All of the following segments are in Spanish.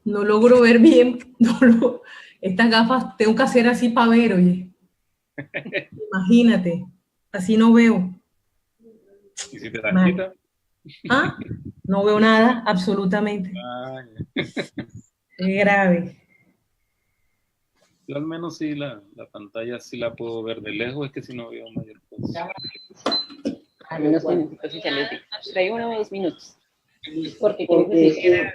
No logro ver bien. Estas gafas tengo que hacer así para ver, oye. Imagínate, así no veo. ¿Y si te las quitas? ¿Ah? No veo nada, absolutamente. Es grave. Yo al menos sí la pantalla sí la puedo ver de lejos, es que si no veo mayor cosa. Al menos minutitos, si se les digo. Traigo 1 o 2 minutos. Porque quiero decir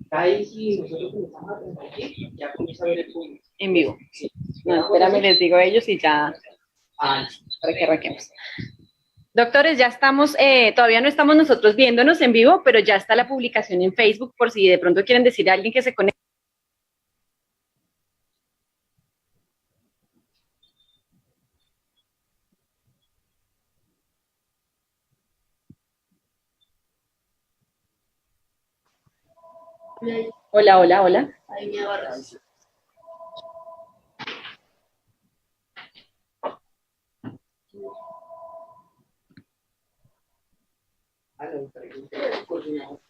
ahí sí, nosotros comenzamos a transmitir, ya comienza a ver el público. En vivo. Sí. No, espérame, les digo a ellos y ya, para que arranquemos. Doctores, ya estamos, todavía no estamos nosotros viéndonos en vivo, pero ya está la publicación en Facebook por si de pronto quieren decir a alguien que se conecte. Hola, hola, hola.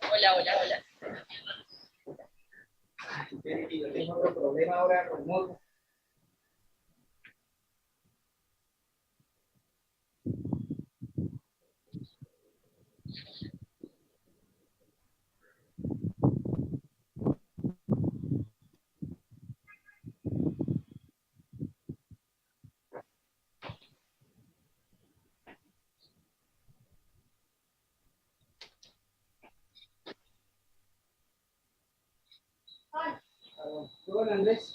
Hola, hola, hola. Tengo otro problema ahora con Hola, Andrés.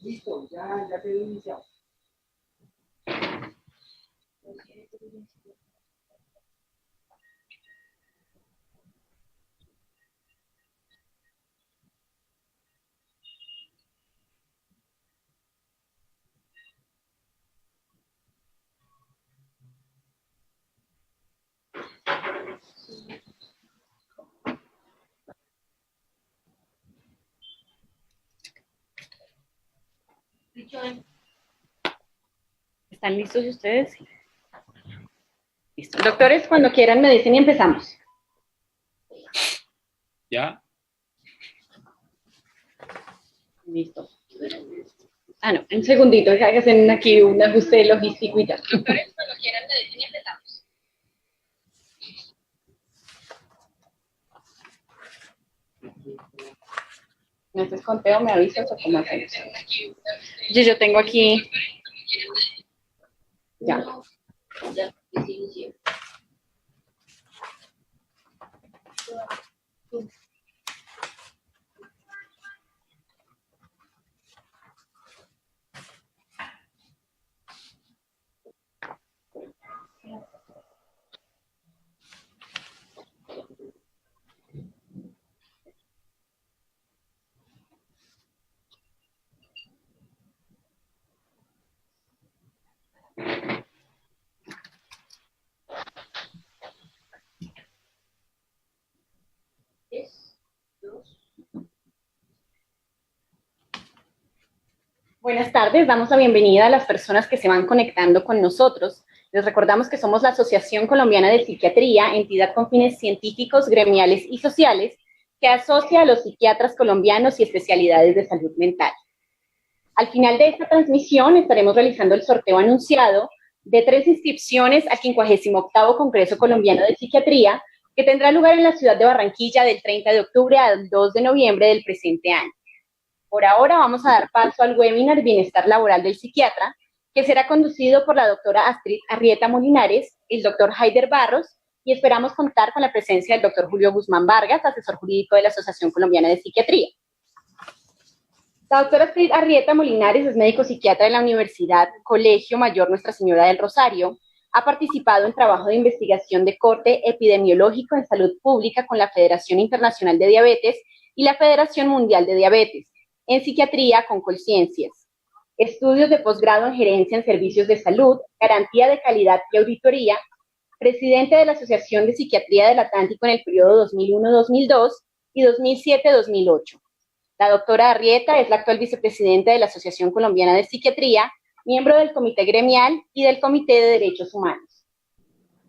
Listo, ya quedó iniciado. ¿Están listos ustedes? Listo. Doctores, cuando quieran me dicen y empezamos. ¿Ya? Listo. Ah, no, un segundito, que hacen aquí un ajuste logístico y ya. Doctores, cuando quieran me dicen y empezamos. ¿Me haces conteo, me avisas o cómo hacemos? Yo tengo aquí... Ya. Buenas tardes, damos la bienvenida a las personas que se van conectando con nosotros. Les recordamos que somos la Asociación Colombiana de Psiquiatría, entidad con fines científicos, gremiales y sociales, que asocia a los psiquiatras colombianos y especialidades de salud mental. Al final de esta transmisión estaremos realizando el sorteo anunciado de 3 inscripciones al 58º Congreso Colombiano de Psiquiatría, que tendrá lugar en la ciudad de Barranquilla del 30 de octubre al 2 de noviembre del presente año. Por ahora vamos a dar paso al webinar Bienestar Laboral del Psiquiatra, que será conducido por la doctora Astrid Arrieta Molinares, el doctor Haider Barros, y esperamos contar con la presencia del doctor Julio Guzmán Vargas, asesor jurídico de la Asociación Colombiana de Psiquiatría. La doctora Astrid Arrieta Molinares es médico psiquiatra de la Universidad Colegio Mayor Nuestra Señora del Rosario. Ha participado en trabajo de investigación de corte epidemiológico en salud pública con la Federación Internacional de Diabetes y la Federación Mundial de Diabetes, en psiquiatría con Colciencias. Estudios de posgrado en gerencia en servicios de salud, garantía de calidad y auditoría, presidente de la Asociación de Psiquiatría del Atlántico en el periodo 2001-2002 y 2007-2008. La doctora Arrieta es la actual vicepresidenta de la Asociación Colombiana de Psiquiatría, miembro del Comité Gremial y del Comité de Derechos Humanos.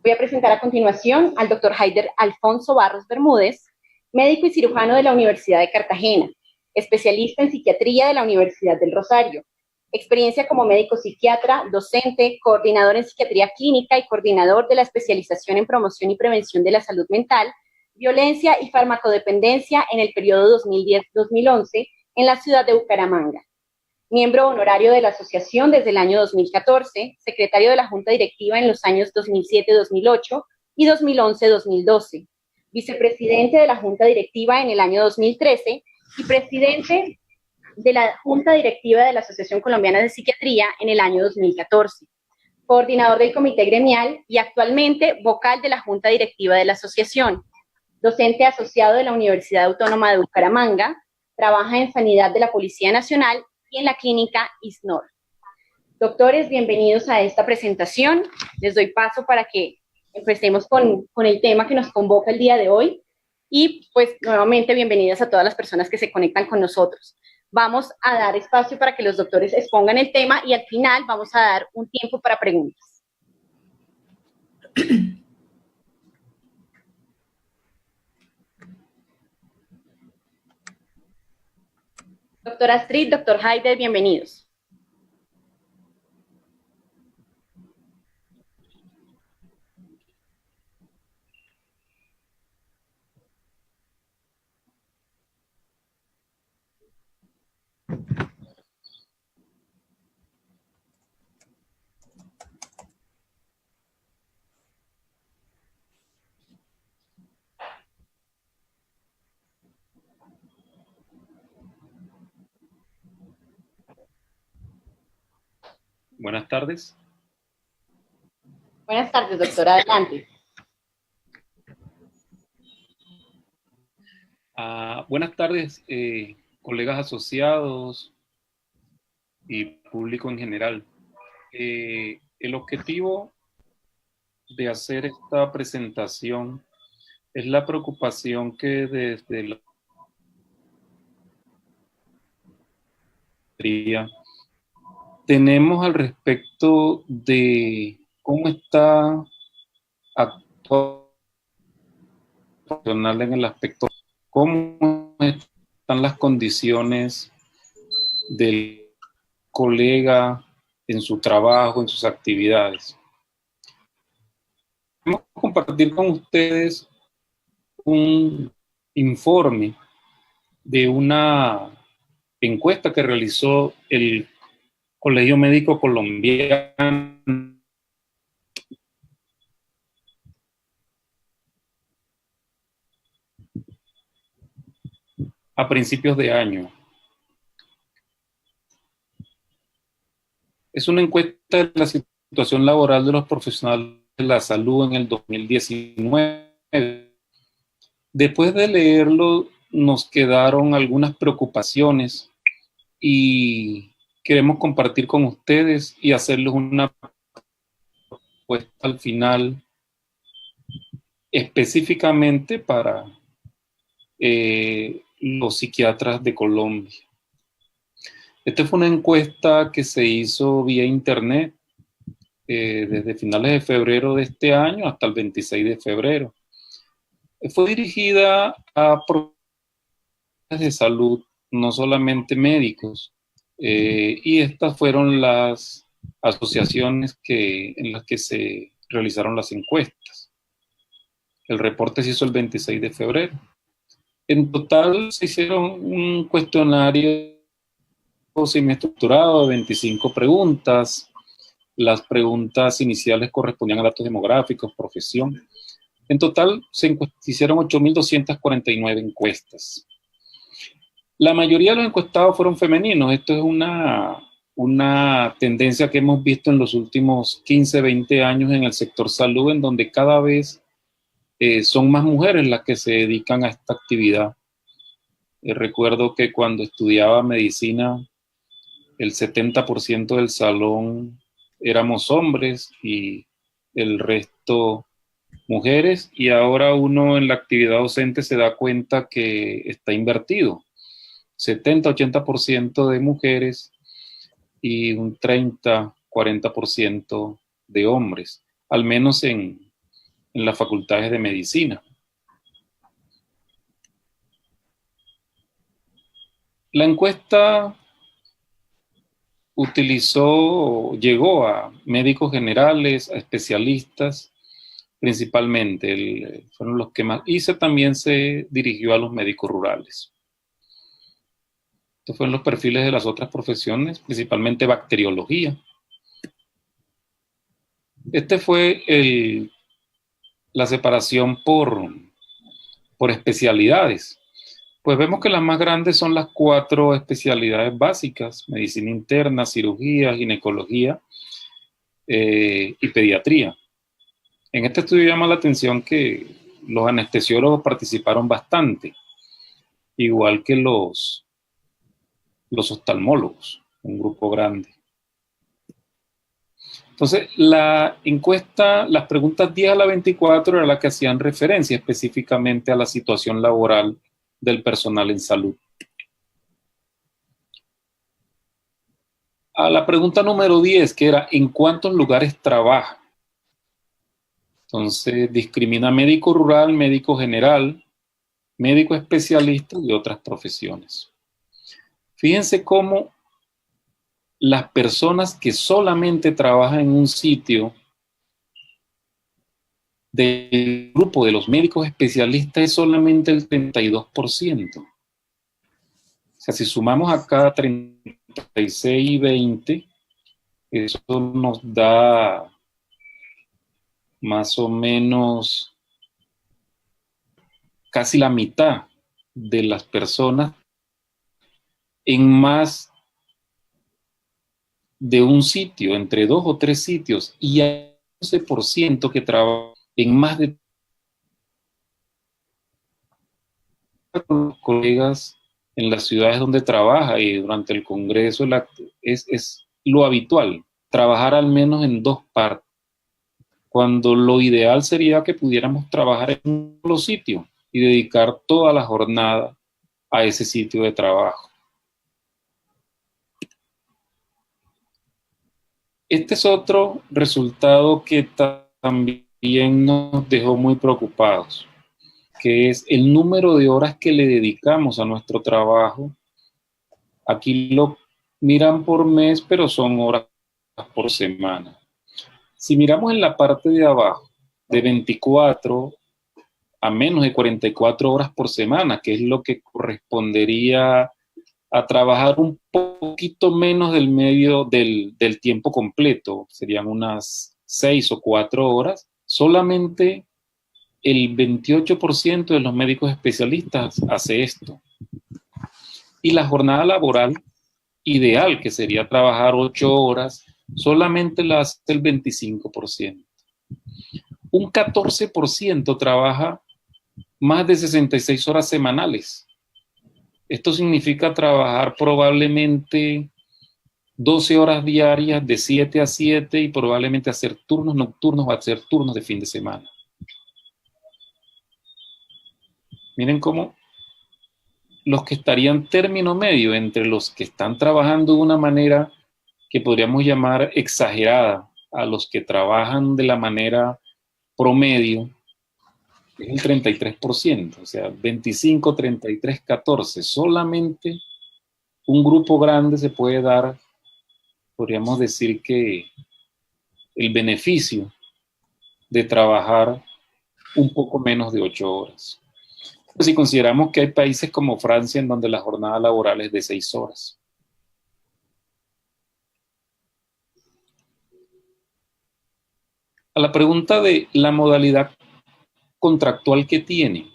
Voy a presentar a continuación al doctor Haider Alfonso Barros Bermúdez, médico y cirujano de la Universidad de Cartagena, especialista en psiquiatría de la Universidad del Rosario, experiencia como médico psiquiatra, docente, coordinador en psiquiatría clínica y coordinador de la especialización en promoción y prevención de la salud mental, violencia y farmacodependencia en el periodo 2010-2011 en la ciudad de Bucaramanga. Miembro honorario de la asociación desde el año 2014, secretario de la Junta Directiva en los años 2007-2008 y 2011-2012, vicepresidente de la Junta Directiva en el año 2013 y presidente de la Junta Directiva de la Asociación Colombiana de Psiquiatría en el año 2014, coordinador del Comité Gremial y actualmente vocal de la Junta Directiva de la Asociación, docente asociado de la Universidad Autónoma de Bucaramanga, trabaja en Sanidad de la Policía Nacional y en la clínica ISNOR. Doctores, bienvenidos a esta presentación. Les doy paso para que empecemos con el tema que nos convoca el día de hoy y pues nuevamente bienvenidas a todas las personas que se conectan con nosotros. Vamos a dar espacio para que los doctores expongan el tema y al final vamos a dar un tiempo para preguntas. Doctora Astrid, doctor Haider, bienvenidos. Buenas tardes. Buenas tardes, doctora. Adelante. Buenas tardes, colegas asociados y público en general. El objetivo de hacer esta presentación es la preocupación que desde la tenemos al respecto de cómo está actuando en el aspecto, cómo están las condiciones del colega en su trabajo, en sus actividades. Vamos a compartir con ustedes un informe de una encuesta que realizó el Colegio Médico Colombiano a principios de año. Es una encuesta de la situación laboral de los profesionales de la salud en el 2019. Después de leerlo, nos quedaron algunas preocupaciones y queremos compartir con ustedes y hacerles una propuesta al final específicamente para los psiquiatras de Colombia. Esta fue una encuesta que se hizo vía internet desde finales de febrero de este año hasta el 26 de febrero. Fue dirigida a profesionales de salud, no solamente médicos, y estas fueron las asociaciones en las que se realizaron las encuestas. El reporte se hizo el 26 de febrero. En total se hicieron un cuestionario semiestructurado de 25 preguntas. Las preguntas iniciales correspondían a datos demográficos, profesión. En total se hicieron 8.249 encuestas. La mayoría de los encuestados fueron femeninos. Esto es una tendencia que hemos visto en los últimos 15, 20 años en el sector salud, en donde cada vez son más mujeres las que se dedican a esta actividad. Recuerdo que cuando estudiaba medicina, el 70% del salón éramos hombres y el resto mujeres, y ahora uno en la actividad docente se da cuenta que está invertido. 70-80% de mujeres y un 30-40% de hombres, al menos en las facultades de medicina. La encuesta llegó a médicos generales, a especialistas, principalmente, fueron los que más, y también se dirigió a los médicos rurales. Estos fueron los perfiles de las otras profesiones, principalmente bacteriología. Este fue la separación por especialidades. Pues vemos que las más grandes son las 4 especialidades básicas: medicina interna, cirugía, ginecología y pediatría. En este estudio llama la atención que los anestesiólogos participaron bastante, igual que los oftalmólogos, un grupo grande. Entonces, la encuesta, las preguntas 10 a la 24 era la que hacían referencia específicamente a la situación laboral del personal en salud. A la pregunta número 10, que era ¿en cuántos lugares trabaja? Entonces, discrimina médico rural, médico general, médico especialista y otras profesiones. Fíjense cómo las personas que solamente trabajan en un sitio del grupo de los médicos especialistas es solamente el 32%. O sea, si sumamos acá 36 y 20, eso nos da más o menos casi la mitad de las personas en más de un sitio, entre 2 o 3 sitios, y hay 11% que trabaja en más de colegas en las ciudades donde trabaja, y durante el Congreso es lo habitual, trabajar al menos en 2 partes, cuando lo ideal sería que pudiéramos trabajar en un solo sitio y dedicar toda la jornada a ese sitio de trabajo. Este es otro resultado que también nos dejó muy preocupados, que es el número de horas que le dedicamos a nuestro trabajo. Aquí lo miran por mes, pero son horas por semana. Si miramos en la parte de abajo, de 24 a menos de 44 horas por semana, que es lo que correspondería a trabajar un poquito menos del tiempo completo, serían unas 6 o 4 horas, solamente el 28% de los médicos especialistas hace esto. Y la jornada laboral ideal, que sería trabajar 8 horas, solamente la hace el 25%. Un 14% trabaja más de 66 horas semanales. Esto significa trabajar probablemente 12 horas diarias de 7 a 7 y probablemente hacer turnos nocturnos o hacer turnos de fin de semana. Miren cómo los que estarían término medio entre los que están trabajando de una manera que podríamos llamar exagerada a los que trabajan de la manera promedio, es el 33%, o sea, 25, 33, 14. Solamente un grupo grande se puede dar podríamos decir que el beneficio de trabajar un poco menos de 8 horas. Si consideramos que hay países como Francia en donde la jornada laboral es de 6 horas. A la pregunta de la modalidad contractual que tiene,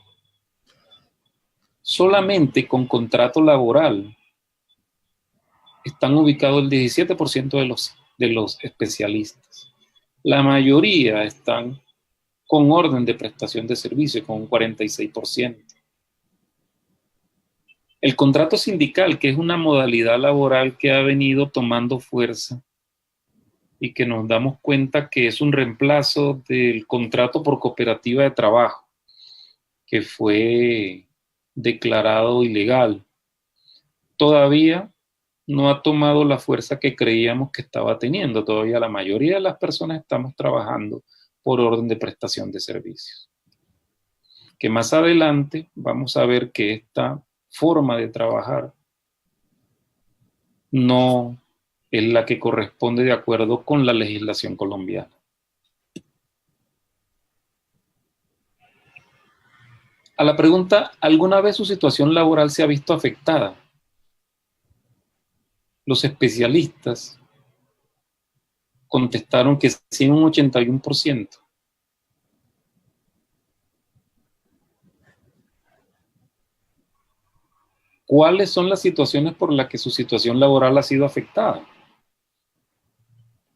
solamente con contrato laboral están ubicados el 17% de los especialistas. La mayoría están con orden de prestación de servicio, con un 46%. El contrato sindical, que es una modalidad laboral que ha venido tomando fuerza y que nos damos cuenta que es un reemplazo del contrato por cooperativa de trabajo, que fue declarado ilegal, todavía no ha tomado la fuerza que creíamos que estaba teniendo. Todavía la mayoría de las personas estamos trabajando por orden de prestación de servicios. Que más adelante vamos a ver que esta forma de trabajar no es la que corresponde de acuerdo con la legislación colombiana. A la pregunta, ¿alguna vez su situación laboral se ha visto afectada? Los especialistas contestaron que sí, un 81%. ¿Cuáles son las situaciones por las que su situación laboral ha sido afectada?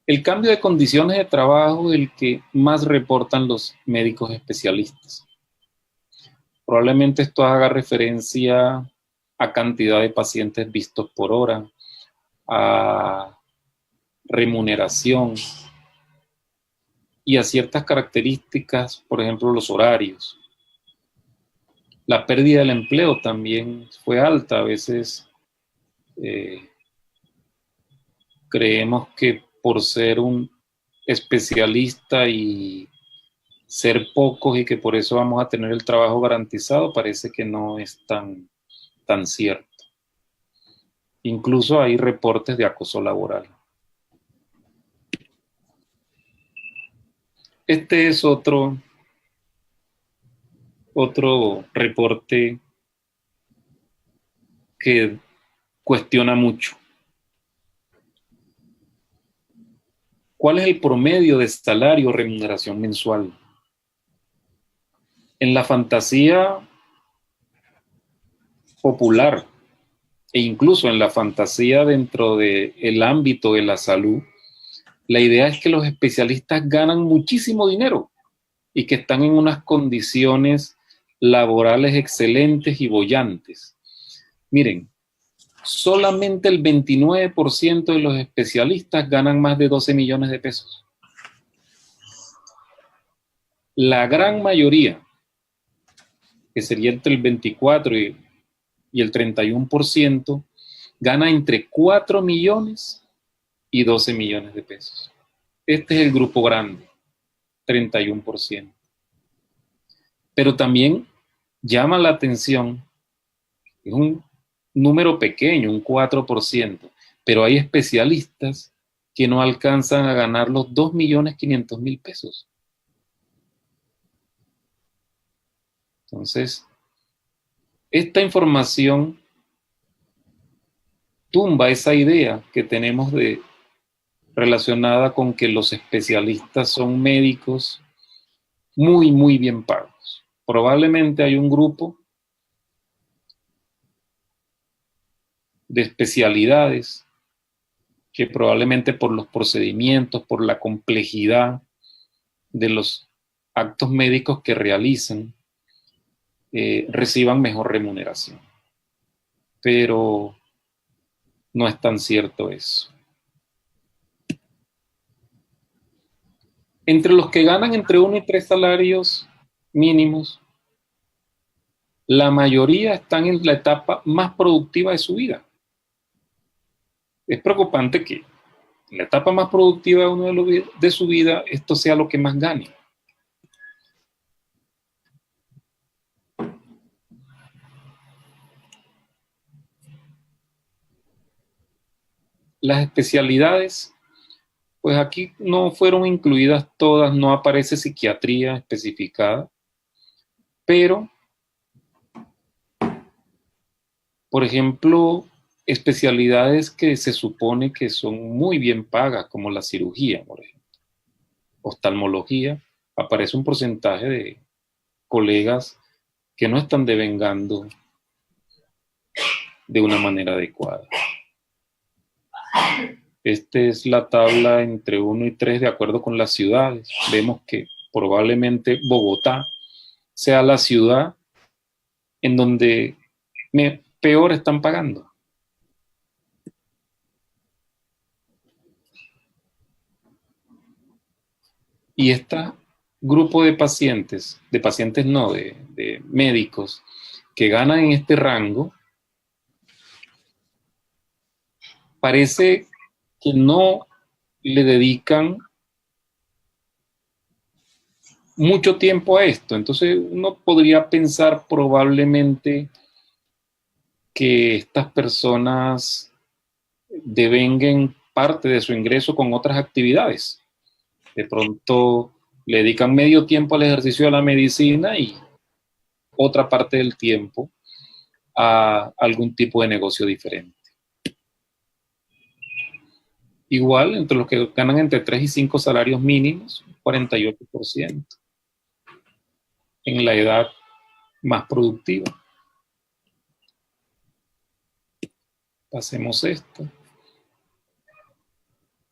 El cambio de condiciones de trabajo es el que más reportan los médicos especialistas. Probablemente esto haga referencia a cantidad de pacientes vistos por hora, a remuneración y a ciertas características, por ejemplo, los horarios. La pérdida del empleo también fue alta. A veces creemos que por ser un especialista y ser pocos y que por eso vamos a tener el trabajo garantizado, parece que no es tan cierto. Incluso hay reportes de acoso laboral. Este es otro reporte que cuestiona mucho. ¿Cuál es el promedio de salario o remuneración mensual? En la fantasía popular e incluso en la fantasía dentro del ámbito de la salud, la idea es que los especialistas ganan muchísimo dinero y que están en unas condiciones laborales excelentes y bollantes. Miren, solamente el 29% de los especialistas ganan más de 12 millones de pesos. La gran mayoría, que sería entre el 24 y el 31%, gana entre 4 millones y 12 millones de pesos. Este es el grupo grande, 31%. Pero también llama la atención, es un número pequeño, un 4%, pero hay especialistas que no alcanzan a ganar los 2.500.000 pesos. Entonces, esta información tumba esa idea que tenemos relacionada con que los especialistas son médicos muy, muy bien pagos. Probablemente hay un grupo de especialidades que probablemente por los procedimientos, por la complejidad de los actos médicos que realizan, reciban mejor remuneración. Pero no es tan cierto eso. Entre los que ganan entre 1 y 3 salarios mínimos, la mayoría están en la etapa más productiva de su vida. Es preocupante que en la etapa más productiva de su vida esto sea lo que más gane. Las especialidades, pues aquí no fueron incluidas todas, no aparece psiquiatría especificada, pero, por ejemplo, especialidades que se supone que son muy bien pagas, como la cirugía, por ejemplo, oftalmología, aparece un porcentaje de colegas que no están devengando de una manera adecuada. Esta es la tabla entre 1 y 3 de acuerdo con las ciudades. Vemos que probablemente Bogotá sea la ciudad en donde peor están pagando. Y este grupo de pacientes no, de médicos que ganan en este rango, parece que no le dedican mucho tiempo a esto. Entonces uno podría pensar probablemente que estas personas devenguen parte de su ingreso con otras actividades. De pronto le dedican medio tiempo al ejercicio de la medicina y otra parte del tiempo a algún tipo de negocio diferente. Igual, entre los que ganan entre 3 y 5 salarios mínimos, 48% en la edad más productiva. Pasemos esto.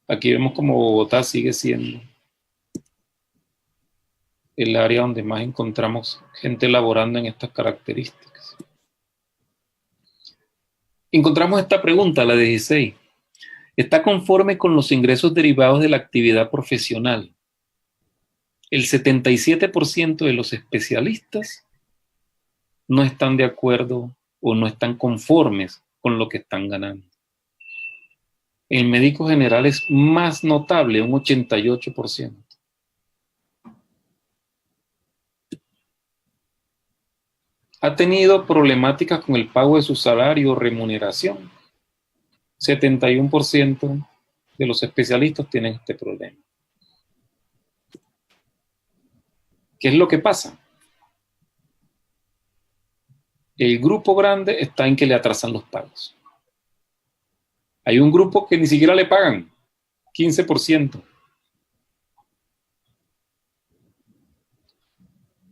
Aquí vemos como Bogotá sigue siendo el área donde más encontramos gente laborando en estas características. Encontramos esta pregunta, la 16. ¿Está conforme con los ingresos derivados de la actividad profesional? El 77% de los especialistas no están de acuerdo o no están conformes con lo que están ganando. El médico general es más notable, un 88%. Ha tenido problemáticas con el pago de su salario o remuneración. 71% de los especialistas tienen este problema. ¿Qué es lo que pasa? El grupo grande está en que le atrasan los pagos. Hay un grupo que ni siquiera le pagan, 15%.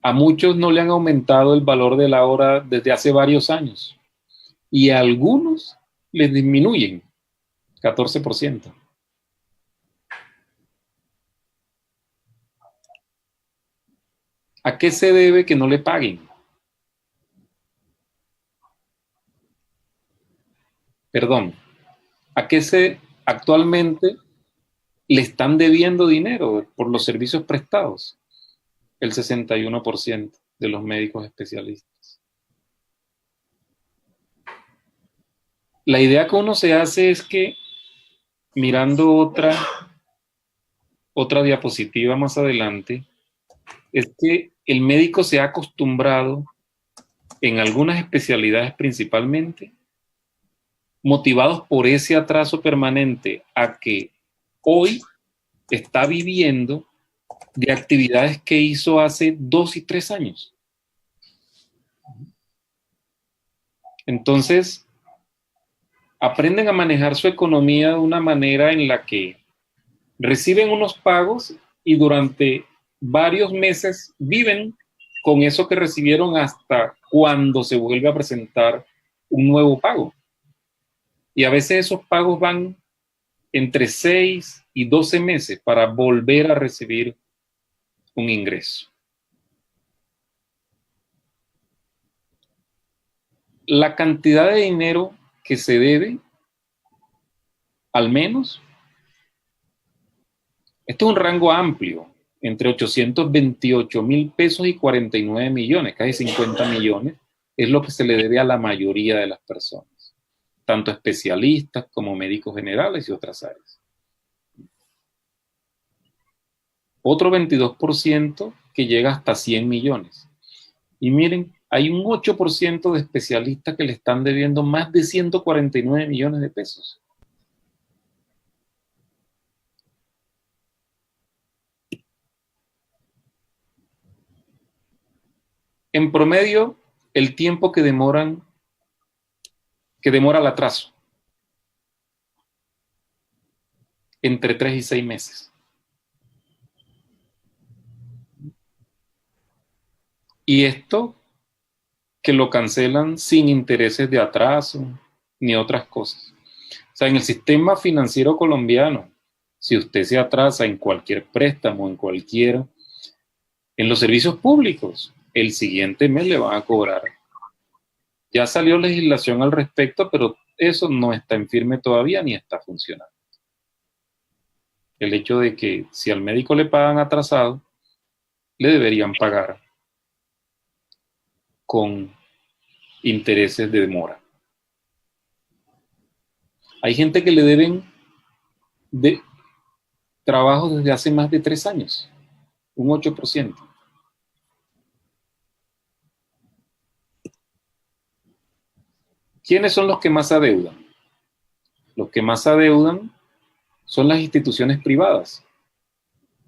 A muchos no le han aumentado el valor de la hora desde hace varios años. Y a algunos les disminuyen, 14%. ¿A qué se debe que no le paguen? Perdón, ¿a qué actualmente le están debiendo dinero por los servicios prestados? El 61% de los médicos especialistas. La idea que uno se hace es que, mirando otra diapositiva más adelante, es que el médico se ha acostumbrado, en algunas especialidades principalmente, motivados por ese atraso permanente, a que hoy está viviendo de actividades que hizo hace 2 y 3 años. Entonces, aprenden a manejar su economía de una manera en la que reciben unos pagos y durante varios meses viven con eso que recibieron hasta cuando se vuelve a presentar un nuevo pago. Y a veces esos pagos van entre 6 y 12 meses para volver a recibir un ingreso. La cantidad de dinero que se debe, al menos, esto es un rango amplio, entre 828,000 pesos y 49 millones, casi 50 millones, es lo que se le debe a la mayoría de las personas, tanto especialistas como médicos generales y otras áreas. Otro 22% que llega hasta 100 millones. Y miren, hay un 8% de especialistas que le están debiendo más de 149 millones de pesos. En promedio, el tiempo que demora el atraso, entre 3 y 6 meses. Y esto que lo cancelan sin intereses de atraso ni otras cosas. O sea, en el sistema financiero colombiano, si usted se atrasa en cualquier préstamo, en los servicios públicos, el siguiente mes le van a cobrar. Ya salió legislación al respecto, pero eso no está en firme todavía ni está funcionando. El hecho de que si al médico le pagan atrasado, le deberían pagar con intereses de demora. Hay gente que le deben de trabajo desde hace más de 3 años, un 8%. ¿Quiénes son los que más adeudan? Los que más adeudan son las instituciones privadas.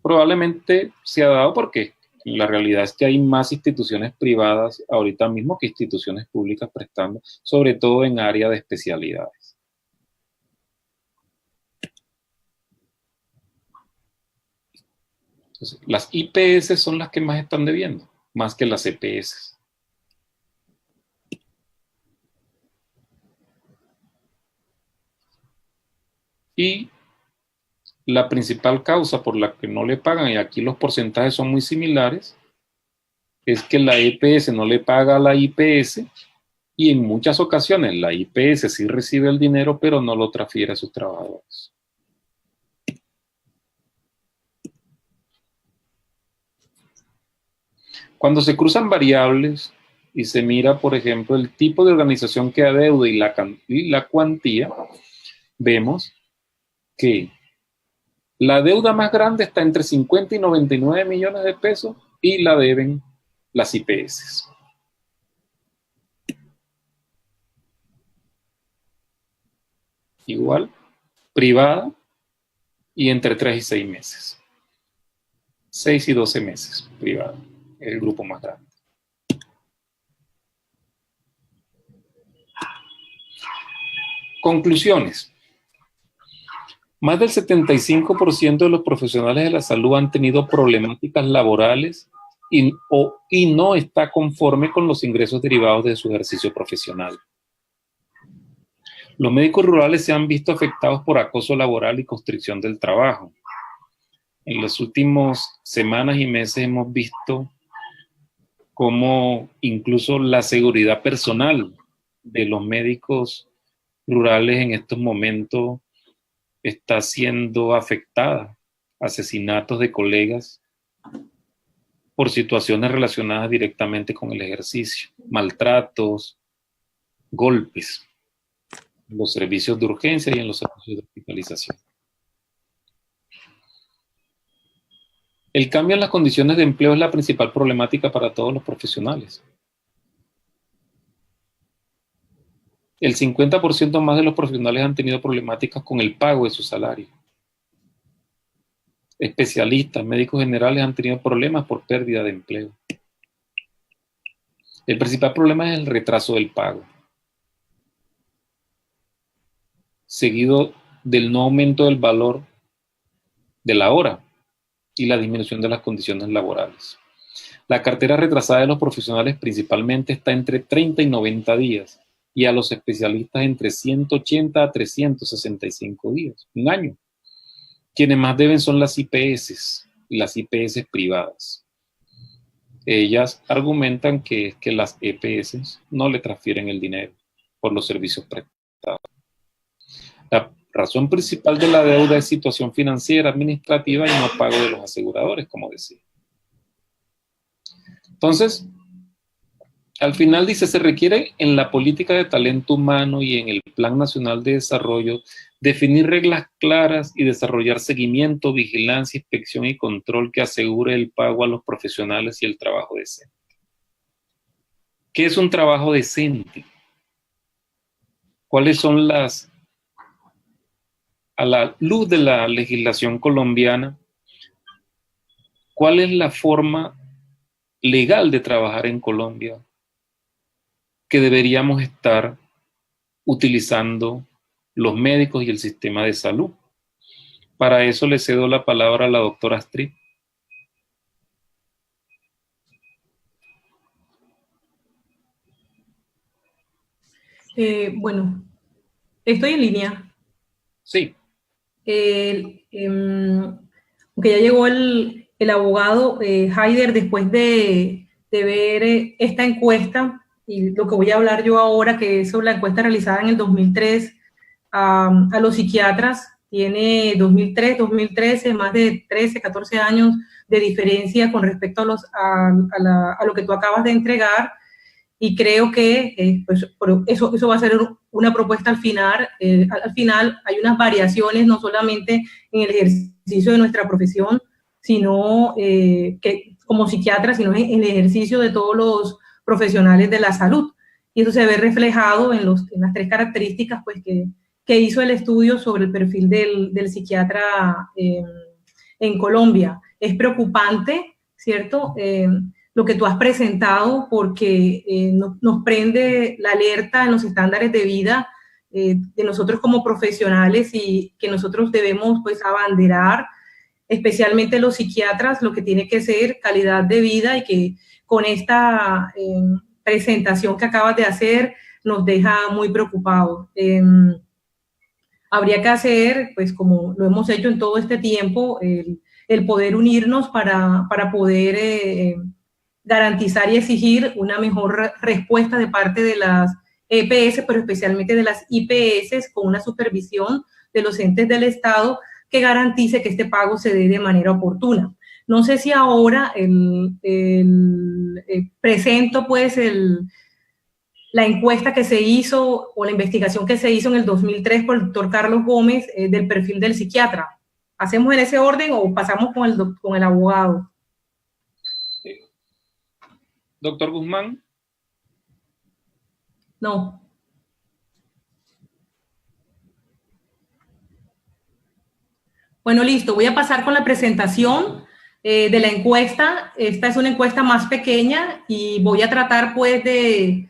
Probablemente se ha dado porque la realidad es que hay más instituciones privadas ahorita mismo que instituciones públicas prestando, sobre todo en área de especialidades. Entonces, las IPS son las que más están debiendo, más que las EPS. Y la principal causa por la que no le pagan, y aquí los porcentajes son muy similares, es que la EPS no le paga a la IPS y en muchas ocasiones la IPS sí recibe el dinero, pero no lo transfiere a sus trabajadores. Cuando se cruzan variables y se mira, por ejemplo, el tipo de organización que adeuda y la cuantía, vemos que la deuda más grande está entre 50 y 99 millones de pesos y la deben las IPS. Igual, privada y entre 3 y 6 meses. 6 y 12 meses, privada, es el grupo más grande. Conclusiones. Más del 75% de los profesionales de la salud han tenido problemáticas laborales y no está conforme con los ingresos derivados de su ejercicio profesional. Los médicos rurales se han visto afectados por acoso laboral y constricción del trabajo. En las últimas semanas y meses hemos visto cómo incluso la seguridad personal de los médicos rurales en estos momentos está siendo afectada. Asesinatos de colegas por situaciones relacionadas directamente con el ejercicio, maltratos, golpes en los servicios de urgencia y en los servicios de hospitalización. El cambio en las condiciones de empleo es la principal problemática para todos los profesionales. El 50% más de los profesionales han tenido problemáticas con el pago de su salario. Especialistas, médicos generales han tenido problemas por pérdida de empleo. El principal problema es el retraso del pago, seguido del no aumento del valor de la hora y la disminución de las condiciones laborales. La cartera retrasada de los profesionales principalmente está entre 30 y 90 días y a los especialistas entre 180 a 365 días, un año. Quienes más deben son las IPS y las IPS privadas. Ellas argumentan que las EPS no le transfieren el dinero por los servicios prestados. La razón principal de la deuda es situación financiera, administrativa y no pago de los aseguradores, como decía. Entonces, al final dice, se requiere en la política de talento humano y en el Plan Nacional de Desarrollo definir reglas claras y desarrollar seguimiento, vigilancia, inspección y control que asegure el pago a los profesionales y el trabajo decente. ¿Qué es un trabajo decente? ¿Cuáles son a la luz de la legislación colombiana, cuál es la forma legal de trabajar en Colombia que deberíamos estar utilizando los médicos y el sistema de salud. Para eso le cedo la palabra a la doctora Astrid. Bueno, estoy en línea. Sí. Aunque ya llegó el abogado Haider, después de ver esta encuesta, y lo que voy a hablar yo ahora, que es sobre la encuesta realizada en el 2003 a los psiquiatras, tiene 2003, 2013, más de 13, 14 años de diferencia con respecto a lo que tú acabas de entregar, y creo que pues, eso va a ser una propuesta al final. Al final hay unas variaciones, no solamente en el ejercicio de nuestra profesión, sino que como psiquiatras, sino en el ejercicio de todos los profesionales de la salud. Y eso se ve reflejado en las tres características pues, que hizo el estudio sobre el perfil del psiquiatra en Colombia. Es preocupante, ¿cierto?, lo que tú has presentado, porque nos prende la alerta en los estándares de vida de nosotros como profesionales, y que nosotros debemos pues abanderar, especialmente los psiquiatras, lo que tiene que ser calidad de vida, y que con esta presentación que acabas de hacer nos deja muy preocupados. Habría que hacer, pues como lo hemos hecho en todo este tiempo, el poder unirnos para poder garantizar y exigir una mejor respuesta de parte de las EPS, pero especialmente de las IPS, con una supervisión de los entes del Estado que garantice que este pago se dé de manera oportuna. No sé si ahora presento pues la encuesta que se hizo o la investigación que se hizo en el 2003 por el doctor Carlos Gómez del perfil del psiquiatra. ¿Hacemos en ese orden o pasamos con el abogado? Doctor Guzmán. No. Bueno, listo. Voy a pasar con la presentación de la encuesta. Esta es una encuesta más pequeña y voy a tratar pues de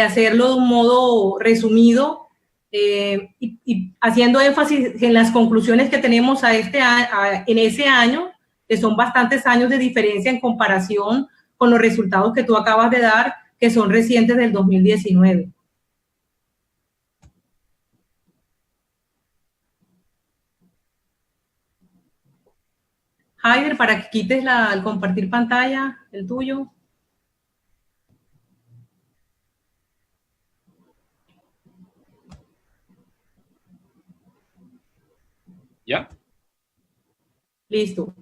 hacerlo de un modo resumido y haciendo énfasis en las conclusiones que tenemos en ese año, que son bastantes años de diferencia en comparación con los resultados que tú acabas de dar, que son recientes del 2019. Haider, para que quites el compartir pantalla, el tuyo. ¿Ya? Listo.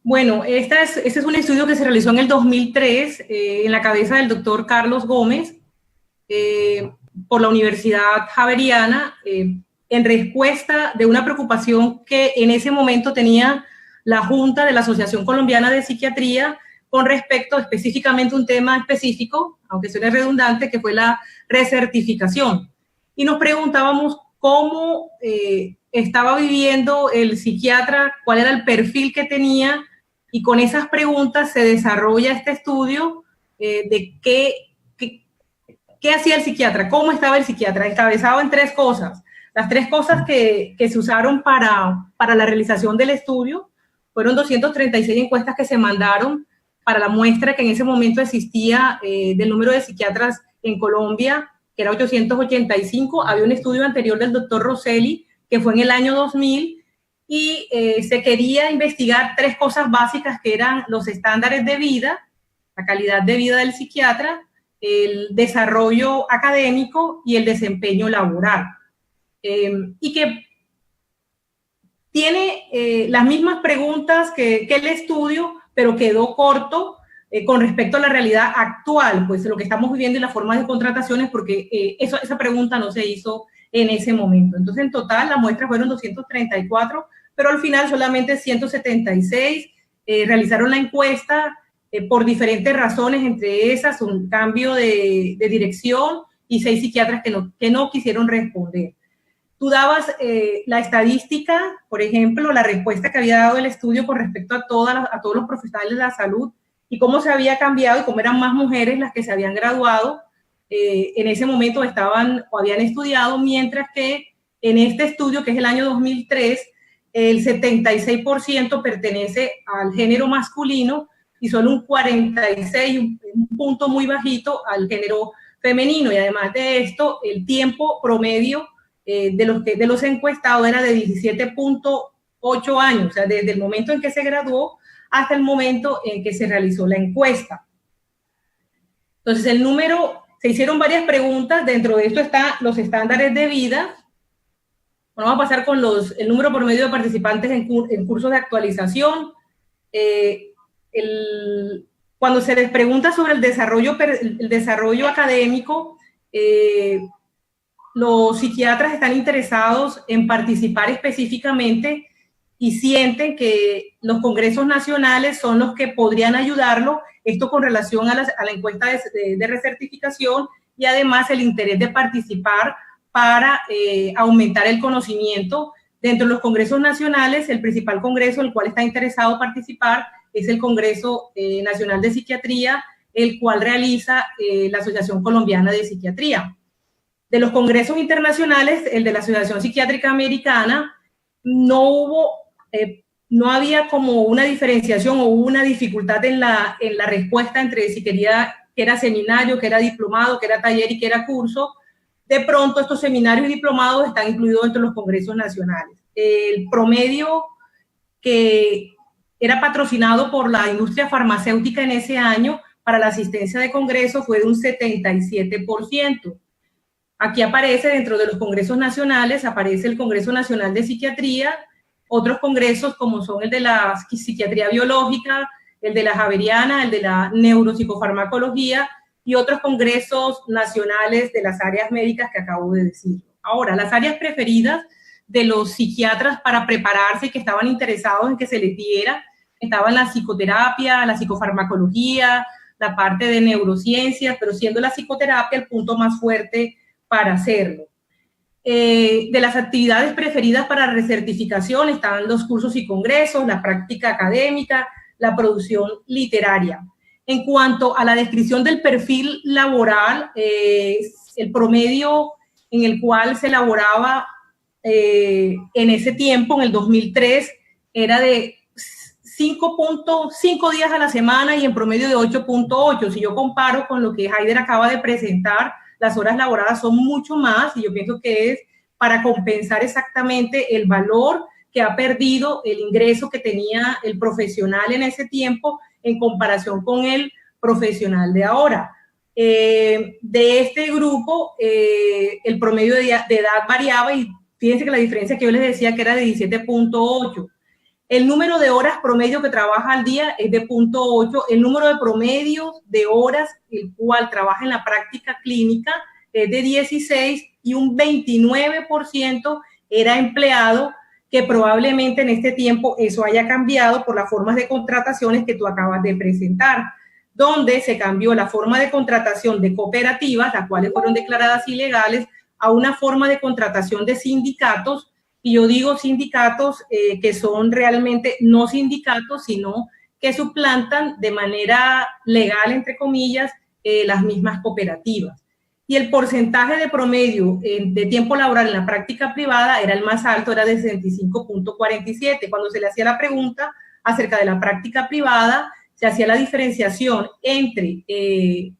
Bueno, este es un estudio que se realizó en el 2003 en la cabeza del doctor Carlos Gómez por la Universidad Javeriana en respuesta de una preocupación que en ese momento tenía la Junta de la Asociación Colombiana de Psiquiatría con respecto específicamente a un tema específico, aunque suene redundante, que fue la recertificación. Y nos preguntábamos cómo estaba viviendo el psiquiatra, cuál era el perfil que tenía, y con esas preguntas se desarrolla este estudio de qué hacía el psiquiatra, cómo estaba el psiquiatra, encabezado en tres cosas. Las tres cosas que se usaron para la realización del estudio fueron 236 encuestas que se mandaron para la muestra que en ese momento existía del número de psiquiatras en Colombia, que era 885. Había un estudio anterior del doctor Rosselli, que fue en el año 2000, y se quería investigar tres cosas básicas, que eran los estándares de vida, la calidad de vida del psiquiatra, el desarrollo académico y el desempeño laboral. Y que tiene las mismas preguntas que el estudio, pero quedó corto con respecto a la realidad actual, pues lo que estamos viviendo y las formas de contrataciones, porque esa pregunta no se hizo en ese momento. Entonces, en total, la muestra fueron 234, pero al final solamente 176 realizaron la encuesta por diferentes razones, entre esas un cambio de dirección y 6 psiquiatras que no quisieron responder. Tú dabas la estadística, por ejemplo, la respuesta que había dado el estudio con respecto a todos los profesionales de la salud y cómo se había cambiado y cómo eran más mujeres las que se habían graduado en ese momento estaban o habían estudiado, mientras que en este estudio, que es el año 2003, el 76% pertenece al género masculino y solo un 46%, un punto muy bajito, al género femenino. Y además de esto, el tiempo promedio de los encuestados era de 17.8 años, o sea, desde el momento en que se graduó hasta el momento en que se realizó la encuesta. Entonces, se hicieron varias preguntas, dentro de esto están los estándares de vida. Bueno, vamos a pasar con el número promedio de participantes en cursos de actualización. Cuando se les pregunta sobre el desarrollo académico, los psiquiatras están interesados en participar específicamente y sienten que los congresos nacionales son los que podrían ayudarlo, esto con relación a la encuesta de recertificación y además el interés de participar para aumentar el conocimiento. Dentro de los congresos nacionales, el principal congreso en el cual está interesado participar es el Congreso Nacional de Psiquiatría, el cual realiza la Asociación Colombiana de Psiquiatría. De los congresos internacionales, el de la Asociación Psiquiátrica Americana, no había como una diferenciación o una dificultad en la respuesta entre si quería que era seminario, que era diplomado, que era taller y que era curso. De pronto estos seminarios y diplomados están incluidos dentro de los congresos nacionales. El promedio que era patrocinado por la industria farmacéutica en ese año para la asistencia de congresos fue de un 77%. Aquí aparece, dentro de los congresos nacionales, aparece el Congreso Nacional de Psiquiatría, otros congresos como son el de la psiquiatría biológica, el de la Javeriana, el de la neuropsicofarmacología y otros congresos nacionales de las áreas médicas que acabo de decir. Ahora, las áreas preferidas de los psiquiatras para prepararse y que estaban interesados en que se les diera, estaban la psicoterapia, la psicofarmacología, la parte de neurociencias, pero siendo la psicoterapia el punto más fuerte para hacerlo. De las actividades preferidas para recertificación están los cursos y congresos, la práctica académica, la producción literaria. En cuanto a la descripción del perfil laboral, el promedio en el cual se elaboraba en ese tiempo, en el 2003, era de 5.5 días a la semana y en promedio de 8.8. Si yo comparo con lo que Haider acaba de presentar, las horas laboradas son mucho más y yo pienso que es para compensar exactamente el valor que ha perdido el ingreso que tenía el profesional en ese tiempo en comparación con el profesional de ahora. De este grupo, el promedio de edad variaba y fíjense que la diferencia que yo les decía que era de 17.8. El número de horas promedio que trabaja al día es de 0.8. El número de promedio de horas el cual trabaja en la práctica clínica es de 16 y un 29% era empleado, que probablemente en este tiempo eso haya cambiado por las formas de contrataciones que tú acabas de presentar, donde se cambió la forma de contratación de cooperativas, las cuales fueron declaradas ilegales, a una forma de contratación de sindicatos. Y yo digo sindicatos que son realmente no sindicatos, sino que suplantan de manera legal, entre comillas, las mismas cooperativas. Y el porcentaje de promedio de tiempo laboral en la práctica privada era el más alto, era de 65.47. Cuando se le hacía la pregunta acerca de la práctica privada, se hacía la diferenciación entre,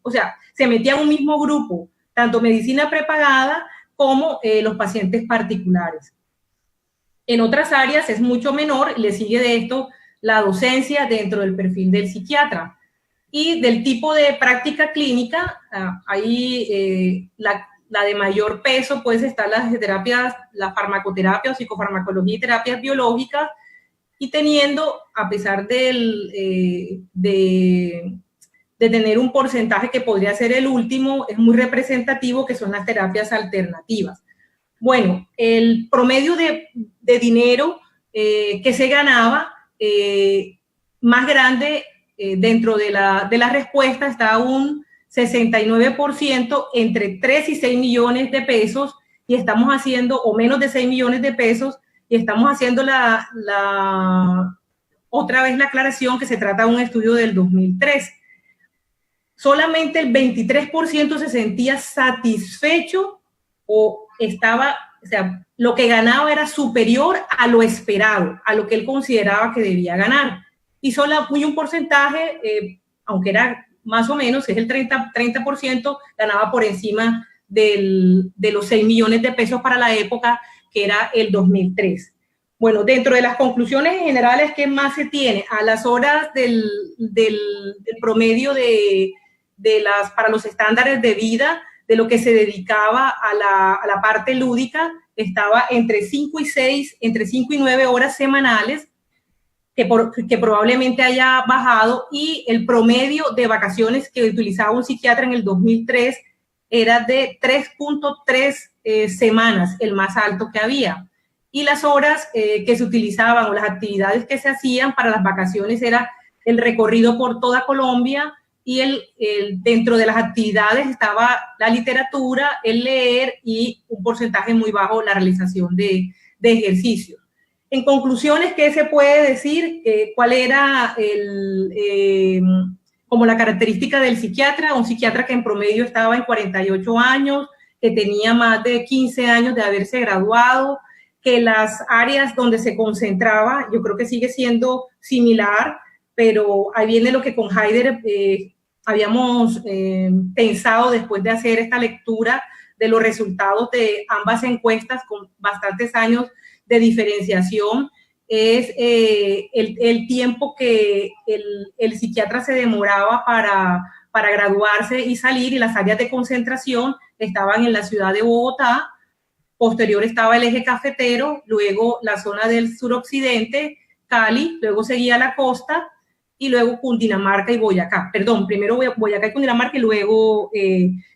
o sea, se metía en un mismo grupo, tanto medicina prepagada como los pacientes particulares. En otras áreas es mucho menor, le sigue de esto la docencia dentro del perfil del psiquiatra. Y del tipo de práctica clínica, ahí la de mayor peso pues están las terapias, la farmacoterapia o psicofarmacología y terapias biológicas, y teniendo, a pesar de tener un porcentaje que podría ser el último, es muy representativo, que son las terapias alternativas. Bueno, el promedio de dinero que se ganaba más grande dentro de la respuesta está un 69% entre 3 y 6 millones de pesos, y estamos haciendo, o menos de 6 millones de pesos, y estamos haciendo otra vez la aclaración que se trata de un estudio del 2003. Solamente el 23% se sentía satisfecho o sea, lo que ganaba era superior a lo esperado, a lo que él consideraba que debía ganar. Y solo un porcentaje, aunque era más o menos, es el 30%, ganaba por encima de los 6 millones de pesos para la época, que era el 2003. Bueno, dentro de las conclusiones generales, ¿qué más se tiene? A las horas del promedio para los estándares de vida, de lo que se dedicaba a la parte lúdica, estaba entre 5 y 9 horas semanales, que probablemente haya bajado, y el promedio de vacaciones que utilizaba un psiquiatra en el 2003 era de 3.3 semanas, el más alto que había. Y las horas que se utilizaban o las actividades que se hacían para las vacaciones era el recorrido por toda Colombia, y dentro de las actividades estaba la literatura, el leer y un porcentaje muy bajo la realización de ejercicios. En conclusiones, ¿qué se puede decir? ¿Cuál era como la característica del psiquiatra? Un psiquiatra que en promedio estaba en 48 años, que tenía más de 15 años de haberse graduado, que las áreas donde se concentraba, yo creo que sigue siendo similar, pero ahí viene lo que con Haider habíamos pensado después de hacer esta lectura de los resultados de ambas encuestas con bastantes años de diferenciación, es el tiempo que el psiquiatra se demoraba para graduarse y salir, y las áreas de concentración estaban en la ciudad de Bogotá. Posterior estaba el eje cafetero, luego la zona del suroccidente, Cali, luego seguía la costa, y luego Cundinamarca y Boyacá. Perdón, primero Boyacá y Cundinamarca y luego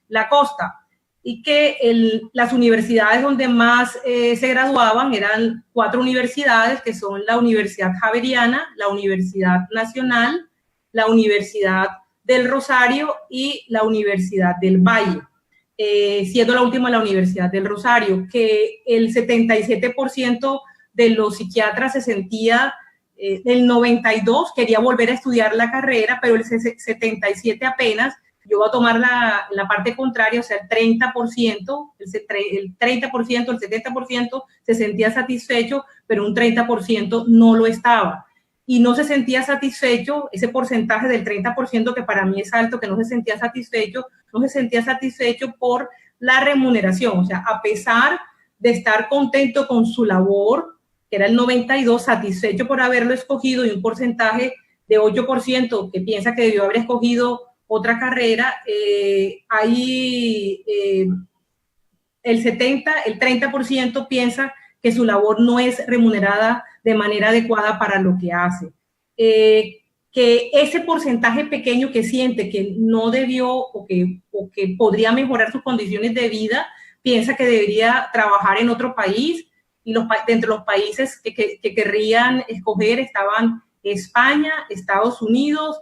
la costa. Y que las universidades donde más se graduaban eran 4 universidades, que son la Universidad Javeriana, la Universidad Nacional, la Universidad del Rosario y la Universidad del Valle, siendo la última la Universidad del Rosario, que el 77% de los psiquiatras se sentía, el 92 quería volver a estudiar la carrera, pero el 77 apenas. Yo voy a tomar la parte contraria, o sea, el 30%, el 70% se sentía satisfecho, pero un 30% no lo estaba. Y no se sentía satisfecho, ese porcentaje del 30%, que para mí es alto, que no se sentía satisfecho por la remuneración. O sea, a pesar de estar contento con su labor, que era el 92%, satisfecho por haberlo escogido, y un porcentaje de 8% que piensa que debió haber escogido otra carrera, ahí el 30% piensa que su labor no es remunerada de manera adecuada para lo que hace. Que ese porcentaje pequeño que siente que no debió o que podría mejorar sus condiciones de vida, piensa que debería trabajar en otro país, y entre los países que querrían escoger estaban España, Estados Unidos,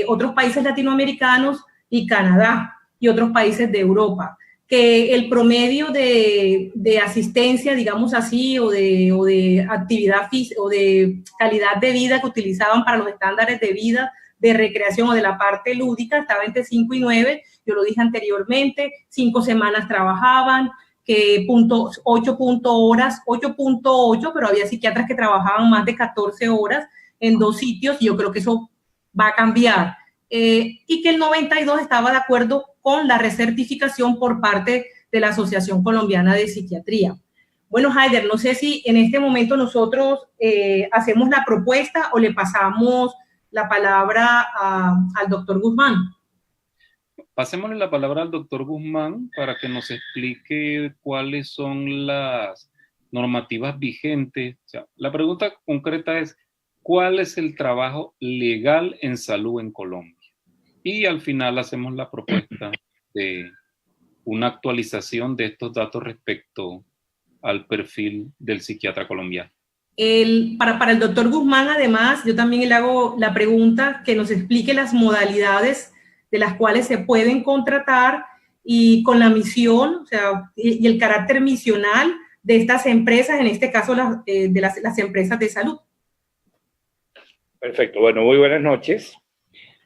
otros países latinoamericanos y Canadá, y otros países de Europa. Que el promedio de asistencia, digamos así, o de actividad física o de calidad de vida que utilizaban para los estándares de vida, de recreación o de la parte lúdica, estaba entre 5 y 9, yo lo dije anteriormente, 5 semanas trabajaban, que 8.8, pero había psiquiatras que trabajaban más de 14 horas en 2 sitios, y yo creo que eso va a cambiar. Y que el 92 estaba de acuerdo con la recertificación por parte de la Asociación Colombiana de Psiquiatría. Bueno, Haider, no sé si en este momento nosotros hacemos la propuesta o le pasamos la palabra al doctor Guzmán. Pasémosle la palabra al doctor Guzmán para que nos explique cuáles son las normativas vigentes. O sea, la pregunta concreta es, ¿cuál es el trabajo legal en salud en Colombia? Y al final hacemos la propuesta de una actualización de estos datos respecto al perfil del psiquiatra colombiano. Para el doctor Guzmán, además, yo también le hago la pregunta que nos explique las modalidades de las cuales se pueden contratar y con la misión, o sea, y el carácter misional de estas empresas, en este caso de las empresas de salud. Perfecto. Bueno, muy buenas noches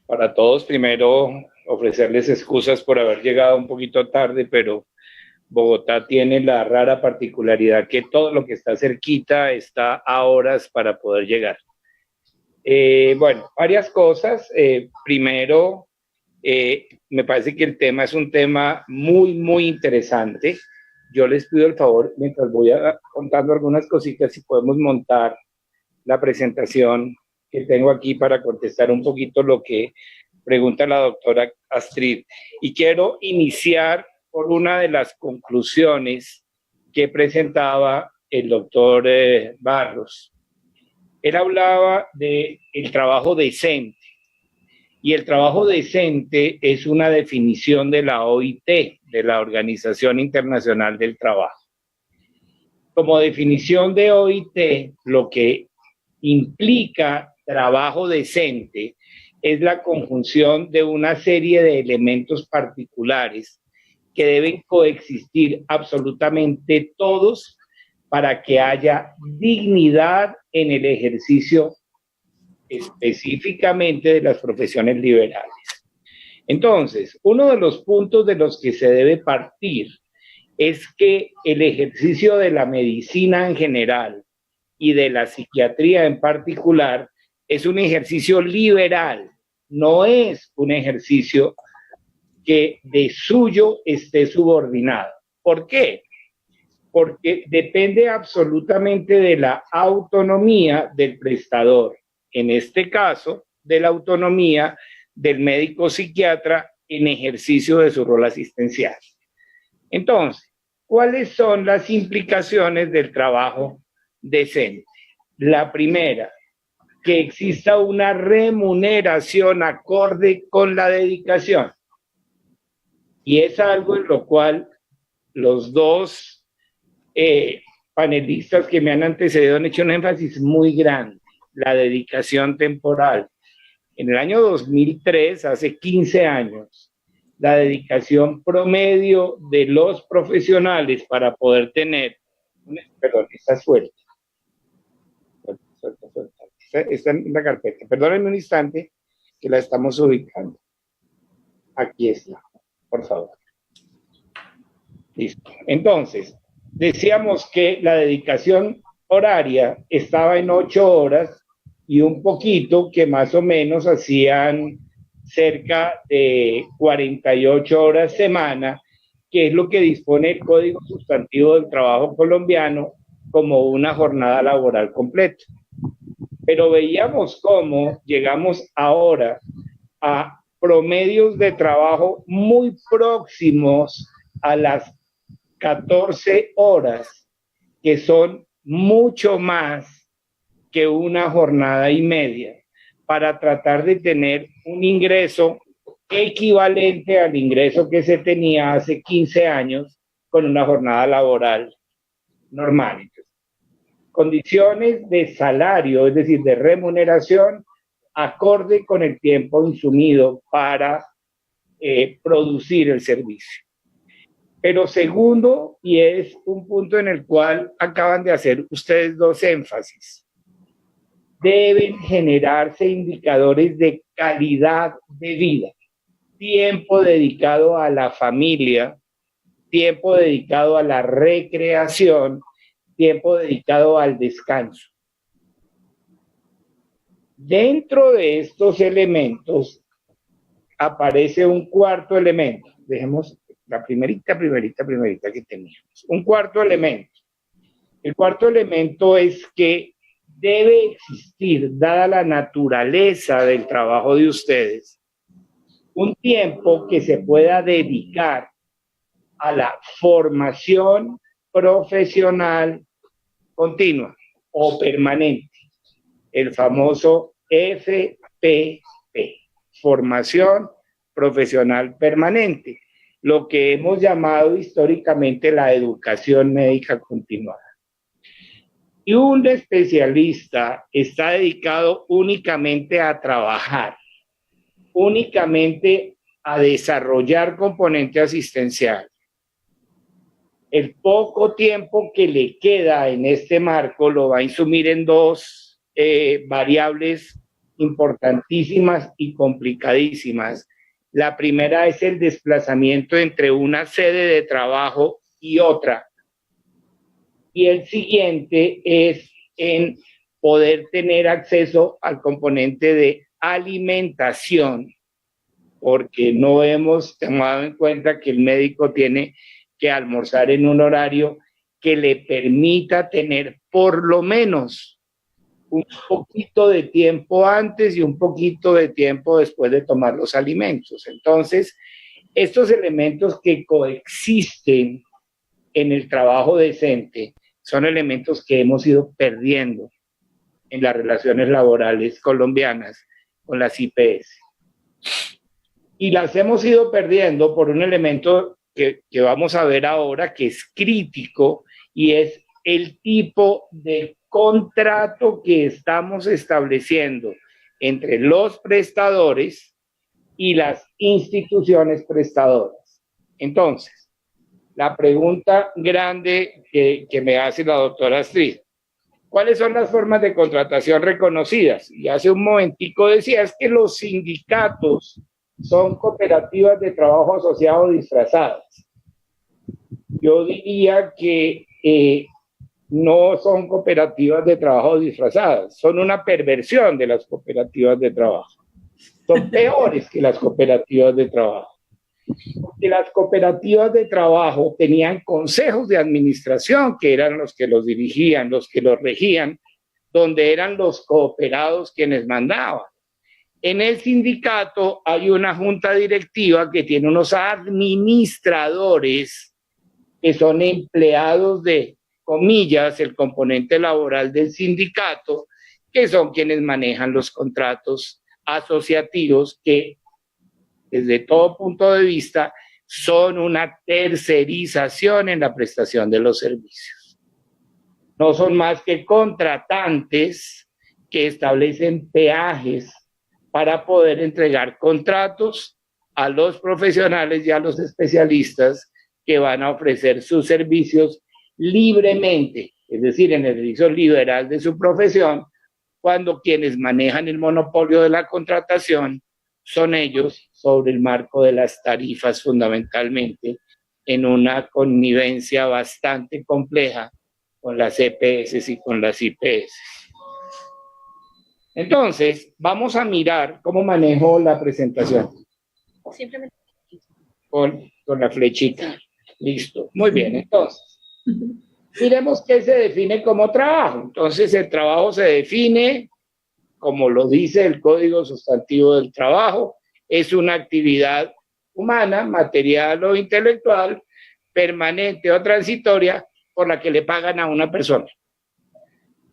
para todos. Primero, ofrecerles excusas por haber llegado un poquito tarde, pero Bogotá tiene la rara particularidad que todo lo que está cerquita está a horas para poder llegar. Bueno, varias cosas. Primero, me parece que el tema es un tema muy, muy interesante. Yo les pido el favor, mientras voy contando algunas cositas, si podemos montar la presentación que tengo aquí para contestar un poquito lo que pregunta la doctora Astrid. Y quiero iniciar por una de las conclusiones que presentaba el doctor Barros. Él hablaba del trabajo decente, y el trabajo decente es una definición de la OIT, de la Organización Internacional del Trabajo. Como definición de OIT, lo que implica trabajo decente es la conjunción de una serie de elementos particulares que deben coexistir absolutamente todos para que haya dignidad en el ejercicio específicamente de las profesiones liberales. Entonces, uno de los puntos de los que se debe partir es que el ejercicio de la medicina en general y de la psiquiatría en particular es un ejercicio liberal, no es un ejercicio que de suyo esté subordinado. ¿Por qué? Porque depende absolutamente de la autonomía del prestador, en este caso, de la autonomía del médico psiquiatra en ejercicio de su rol asistencial. Entonces, ¿cuáles son las implicaciones del trabajo decente? La primera, que exista una remuneración acorde con la dedicación. Y es algo en lo cual los dos panelistas que me han antecedido han hecho un énfasis muy grande, la dedicación temporal. En el año 2003, hace 15 años, la dedicación promedio de los profesionales para poder tener, perdón, está suelta. Está en la carpeta. Perdónenme un instante que la estamos ubicando. Aquí está, por favor. Listo. Entonces, decíamos que la dedicación horaria estaba en 8 horas y un poquito, que más o menos hacían cerca de 48 horas semana, que es lo que dispone el Código Sustantivo del Trabajo colombiano como una jornada laboral completa. Pero veíamos cómo llegamos ahora a promedios de trabajo muy próximos a las 14 horas, que son mucho más que una jornada y media, para tratar de tener un ingreso equivalente al ingreso que se tenía hace 15 años con una jornada laboral normal. Condiciones de salario, es decir, de remuneración, acorde con el tiempo insumido para producir el servicio. Pero segundo, y es un punto en el cual acaban de hacer ustedes dos énfasis, deben generarse indicadores de calidad de vida, tiempo dedicado a la familia, tiempo dedicado a la recreación, tiempo dedicado al descanso. Dentro de estos elementos aparece un cuarto elemento. Dejemos la primerita que teníamos. Un cuarto elemento. El cuarto elemento es que debe existir, dada la naturaleza del trabajo de ustedes, un tiempo que se pueda dedicar a la formación profesional continua o permanente, el famoso FPP, formación profesional permanente, lo que hemos llamado históricamente la educación médica continuada. Y un especialista está dedicado únicamente a trabajar, únicamente a desarrollar componente asistencial. El poco tiempo que le queda en este marco lo va a insumir en dos variables importantísimas y complicadísimas. La primera es el desplazamiento entre una sede de trabajo y otra. Y el siguiente es en poder tener acceso al componente de alimentación, porque no hemos tomado en cuenta que el médico tiene que almorzar en un horario que le permita tener por lo menos un poquito de tiempo antes y un poquito de tiempo después de tomar los alimentos. Entonces, estos elementos que coexisten en el trabajo decente son elementos que hemos ido perdiendo en las relaciones laborales colombianas con las IPS. Y las hemos ido perdiendo por un elemento que vamos a ver ahora, que es crítico, y es el tipo de contrato que estamos estableciendo entre los prestadores y las instituciones prestadoras. Entonces, la pregunta grande que me hace la doctora Astrid: ¿cuáles son las formas de contratación reconocidas? Y hace un momentico decía, es que los sindicatos son cooperativas de trabajo asociado disfrazadas. Yo diría que no son cooperativas de trabajo disfrazadas, son una perversión de las cooperativas de trabajo. Son peores que las cooperativas de trabajo. Porque las cooperativas de trabajo tenían consejos de administración que eran los que los dirigían, los que los regían, donde eran los cooperados quienes mandaban. En el sindicato hay una junta directiva que tiene unos administradores que son empleados de, comillas, el componente laboral del sindicato, que son quienes manejan los contratos asociativos que, desde todo punto de vista, son una tercerización en la prestación de los servicios. No son más que contratantes que establecen peajes para poder entregar contratos a los profesionales y a los especialistas que van a ofrecer sus servicios libremente, es decir, en el ejercicio liberal de su profesión, cuando quienes manejan el monopolio de la contratación son ellos, sobre el marco de las tarifas fundamentalmente, en una connivencia bastante compleja con las EPS y con las IPS. Entonces, vamos a mirar cómo manejo la presentación. Simplemente Con la flechita. Listo. Muy bien, entonces, miremos qué se define como trabajo. Entonces, el trabajo se define, como lo dice el Código Sustantivo del Trabajo, es una actividad humana, material o intelectual, permanente o transitoria, por la que le pagan a una persona,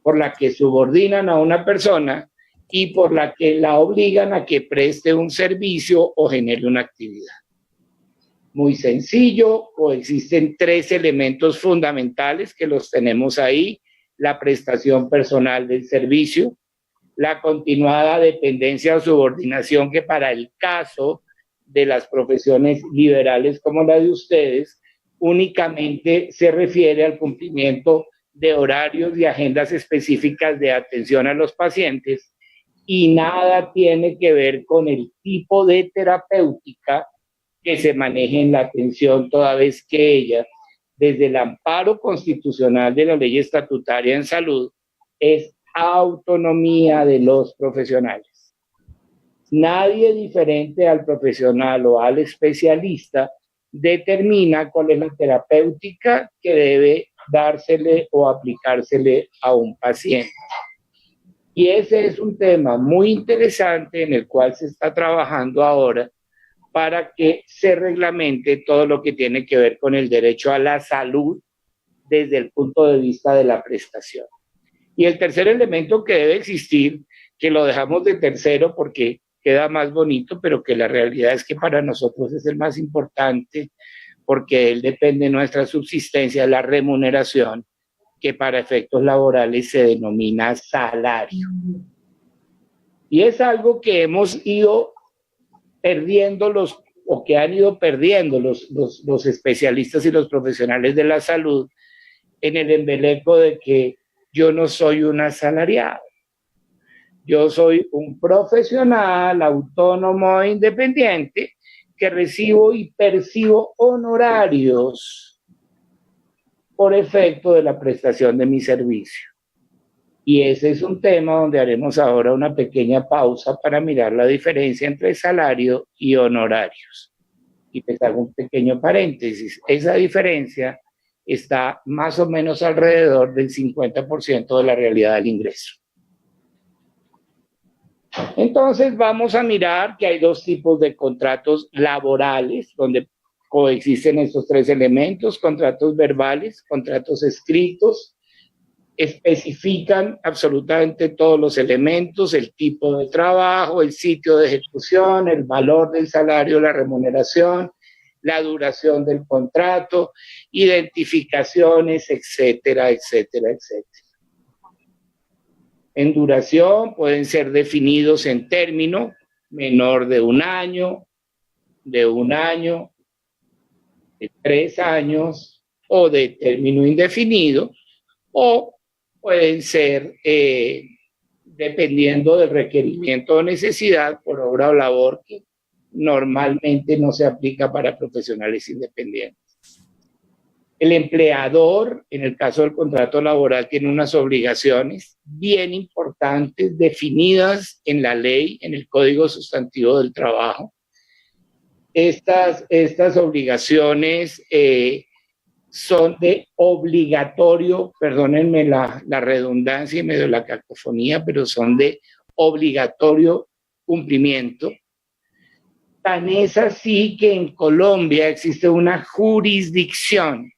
por la que subordinan a una persona y por la que la obligan a que preste un servicio o genere una actividad. Muy sencillo, coexisten tres elementos fundamentales que los tenemos ahí: la prestación personal del servicio, la continuada dependencia o subordinación, que para el caso de las profesiones liberales como la de ustedes, únicamente se refiere al cumplimiento de horarios y agendas específicas de atención a los pacientes, y nada tiene que ver con el tipo de terapéutica que se maneje en la atención, toda vez que ella, desde el amparo constitucional de la ley estatutaria en salud, es autonomía de los profesionales. Nadie diferente al profesional o al especialista determina cuál es la terapéutica que debe dársele o aplicársele a un paciente. Y ese es un tema muy interesante en el cual se está trabajando ahora para que se reglamente todo lo que tiene que ver con el derecho a la salud desde el punto de vista de la prestación. Y el tercer elemento que debe existir, que lo dejamos de tercero porque queda más bonito, pero que la realidad es que para nosotros es el más importante, porque de él depende nuestra subsistencia, la remuneración, que para efectos laborales se denomina salario. Y es algo que hemos ido perdiendo o que han ido perdiendo los especialistas y los profesionales de la salud en el embeleco de que yo no soy un asalariado. Yo soy un profesional autónomo e independiente que recibo y percibo honorarios por efecto de la prestación de mi servicio. Y ese es un tema donde haremos ahora una pequeña pausa para mirar la diferencia entre salario y honorarios. Y les hago un pequeño paréntesis. Esa diferencia está más o menos alrededor del 50% de la realidad del ingreso. Entonces vamos a mirar que hay dos tipos de contratos laborales donde coexisten estos tres elementos: contratos verbales, contratos escritos. Especifican absolutamente todos los elementos, el tipo de trabajo, el sitio de ejecución, el valor del salario, la remuneración, la duración del contrato, identificaciones, etcétera, etcétera, etcétera. En duración pueden ser definidos en término menor de 1 año, de 1 año, de 3 años o de término indefinido, o pueden ser, dependiendo del requerimiento o necesidad, por obra o labor, que normalmente no se aplica para profesionales independientes. El empleador, en el caso del contrato laboral, tiene unas obligaciones bien importantes definidas en la ley, en el Código Sustantivo del Trabajo. Estas obligaciones son de obligatorio, perdónenme la redundancia y medio la cacofonía, pero son de obligatorio cumplimiento. Tan es así que en Colombia existe una jurisdicción,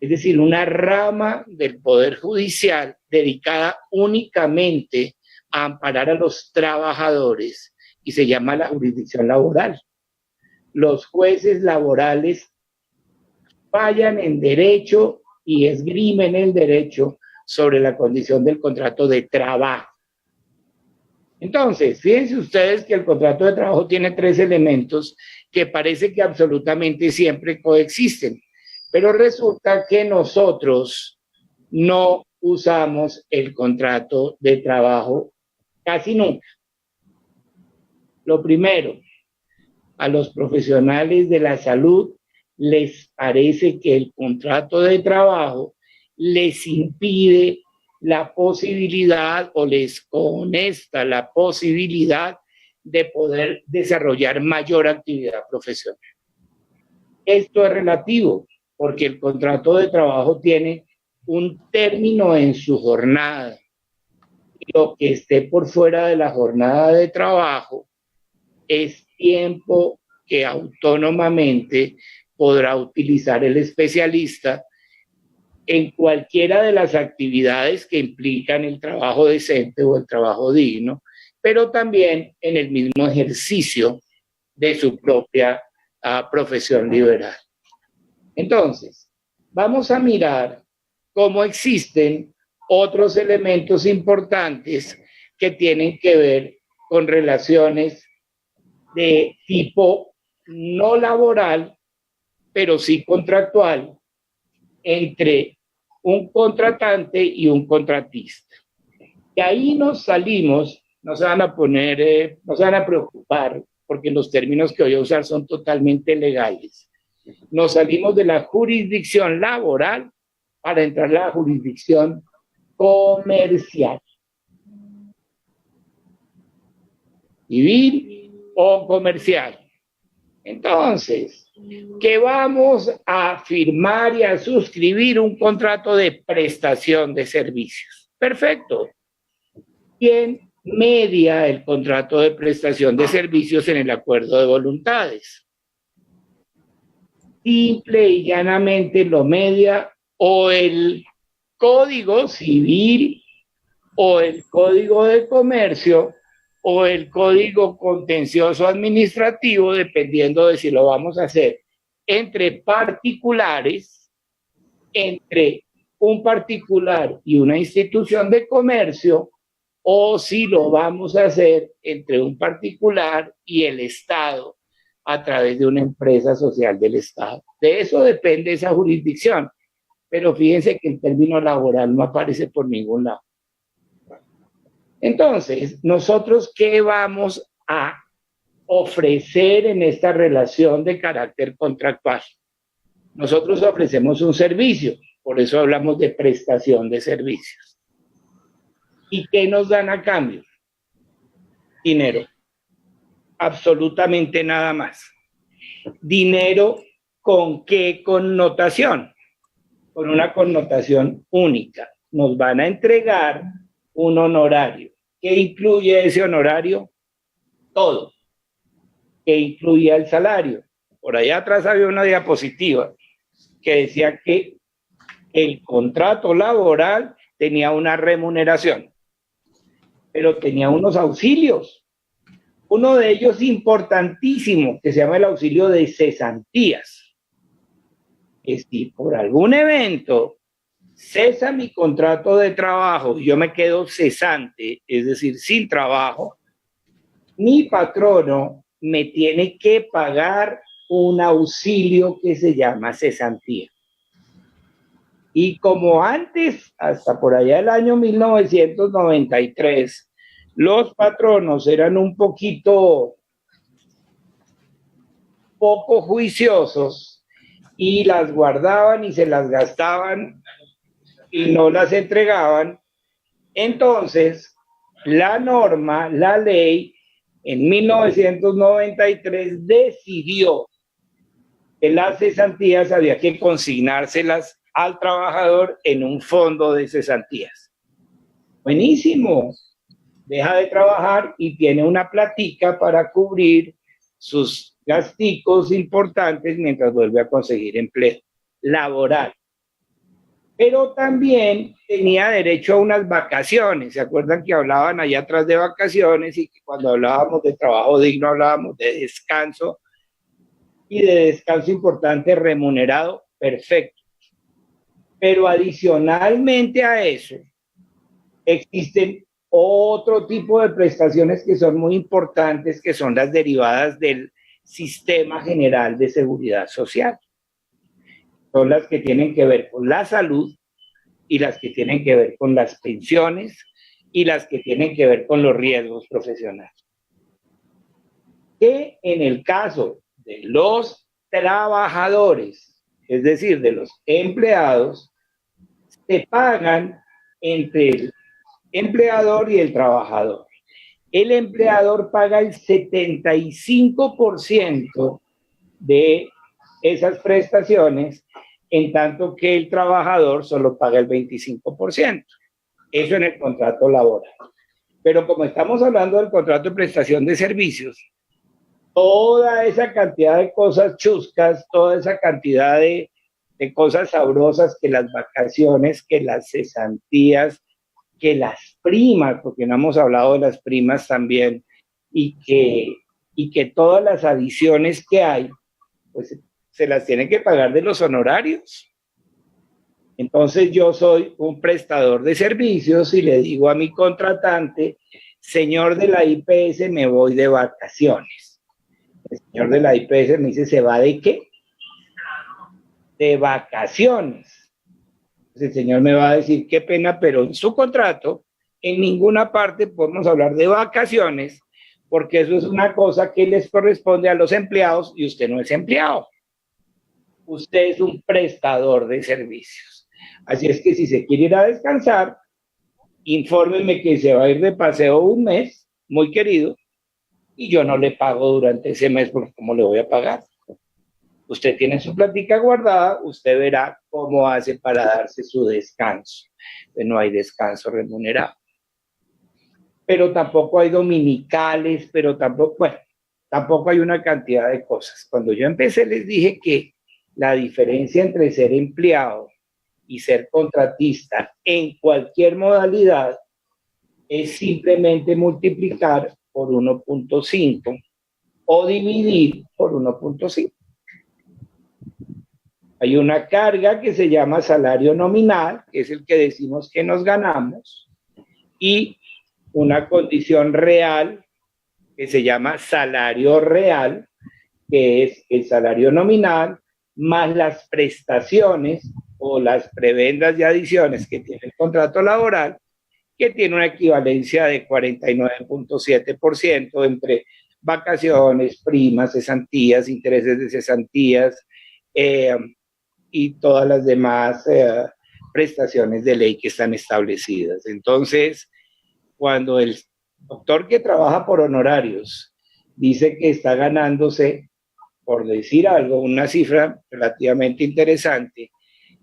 es decir, una rama del Poder Judicial dedicada únicamente a amparar a los trabajadores y se llama la jurisdicción laboral. Los jueces laborales fallan en derecho y esgrimen el derecho sobre la condición del contrato de trabajo. Entonces, fíjense ustedes que el contrato de trabajo tiene 3 elementos que parece que absolutamente siempre coexisten, pero resulta que nosotros no usamos el contrato de trabajo casi nunca. Lo primero, a los profesionales de la salud les parece que el contrato de trabajo les impide la posibilidad o les conesta la posibilidad de poder desarrollar mayor actividad profesional. Esto es relativo, porque el contrato de trabajo tiene un término en su jornada. Lo que esté por fuera de la jornada de trabajo es tiempo que autónomamente podrá utilizar el especialista en cualquiera de las actividades que implican el trabajo decente o el trabajo digno, pero también en el mismo ejercicio de su propia profesión liberal. Entonces, vamos a mirar cómo existen otros elementos importantes que tienen que ver con relaciones de tipo no laboral, pero sí contractual, entre un contratante y un contratista. Y ahí nos salimos, no se van a preocupar, porque los términos que voy a usar son totalmente legales. Nos salimos de la jurisdicción laboral para entrar a la jurisdicción comercial. Civil o comercial. Entonces, que vamos a firmar y a suscribir un contrato de prestación de servicios. Perfecto. ¿Quién media el contrato de prestación de servicios en el acuerdo de voluntades? Simple y llanamente lo media o el Código Civil o el Código de Comercio o el Código Contencioso Administrativo, dependiendo de si lo vamos a hacer entre particulares, entre un particular y una institución de comercio, o si lo vamos a hacer entre un particular y el Estado a través de una empresa social del Estado. De eso depende esa jurisdicción, pero fíjense que el término laboral no aparece por ningún lado. Entonces, nosotros, ¿qué vamos a ofrecer en esta relación de carácter contractual? Nosotros ofrecemos un servicio, por eso hablamos de prestación de servicios. ¿Y qué nos dan a cambio? Dinero. Absolutamente nada más. ¿Dinero con qué connotación? Con una connotación única. Nos van a entregar un honorario. ¿Qué incluye ese honorario? Todo. ¿Qué incluye el salario? Por allá atrás había una diapositiva que decía que el contrato laboral tenía una remuneración, pero tenía unos auxilios. Uno de ellos importantísimo, que se llama el auxilio de cesantías. Es si por algún evento cesa mi contrato de trabajo y yo me quedo cesante, es decir, sin trabajo, mi patrono me tiene que pagar un auxilio que se llama cesantía. Y como antes, hasta por allá el año 1993, los patronos eran un poco juiciosos y las guardaban y se las gastaban y no las entregaban, entonces la norma, la ley, en 1993 decidió que las cesantías había que consignárselas al trabajador en un fondo de cesantías. Buenísimo. Deja de trabajar y tiene una platica para cubrir sus gasticos importantes mientras vuelve a conseguir empleo laboral. Pero también tenía derecho a unas vacaciones. ¿Se acuerdan que hablaban allá atrás de vacaciones y que cuando hablábamos de trabajo digno hablábamos de descanso y de descanso importante remunerado? Perfecto. Pero adicionalmente a eso, existen otro tipo de prestaciones que son muy importantes, que son las derivadas del Sistema General de Seguridad Social. Son las que tienen que ver con la salud y las que tienen que ver con las pensiones y las que tienen que ver con los riesgos profesionales. Que en el caso de los trabajadores, es decir, de los empleados, se pagan entre el empleador y el trabajador. El empleador paga el 75% de esas prestaciones, en tanto que el trabajador solo paga el 25%. Eso en el contrato laboral. Pero como estamos hablando del contrato de prestación de servicios, toda esa cantidad de cosas chuscas, toda esa cantidad de cosas sabrosas, que las vacaciones, que las cesantías, que las primas, porque no hemos hablado de las primas también, y que todas las adiciones que hay, pues se las tienen que pagar de los honorarios. Entonces yo soy un prestador de servicios y le digo a mi contratante: señor de la IPS, me voy de vacaciones. El señor de la IPS me dice: ¿se va de qué? De vacaciones. El señor me va a decir: qué pena, pero en su contrato en ninguna parte podemos hablar de vacaciones, porque eso es una cosa que les corresponde a los empleados y usted no es empleado. Usted es un prestador de servicios. Así es que si se quiere ir a descansar, infórmenme que se va a ir de paseo un mes, muy querido, y yo no le pago durante ese mes, porque ¿cómo le voy a pagar? Usted tiene su plática guardada, usted verá cómo hace para darse su descanso. Pues no hay descanso remunerado. Pero tampoco hay dominicales, pero tampoco hay una cantidad de cosas. Cuando yo empecé les dije que la diferencia entre ser empleado y ser contratista en cualquier modalidad es simplemente multiplicar por 1.5 o dividir por 1.5. Hay una carga que se llama salario nominal, que es el que decimos que nos ganamos, y una condición real que se llama salario real, que es el salario nominal más las prestaciones o las prebendas y adiciones que tiene el contrato laboral, que tiene una equivalencia de 49.7% entre vacaciones, primas, cesantías, intereses de cesantías y todas las demás prestaciones de ley que están establecidas. Entonces, cuando el doctor que trabaja por honorarios dice que está ganándose, por decir algo, una cifra relativamente interesante,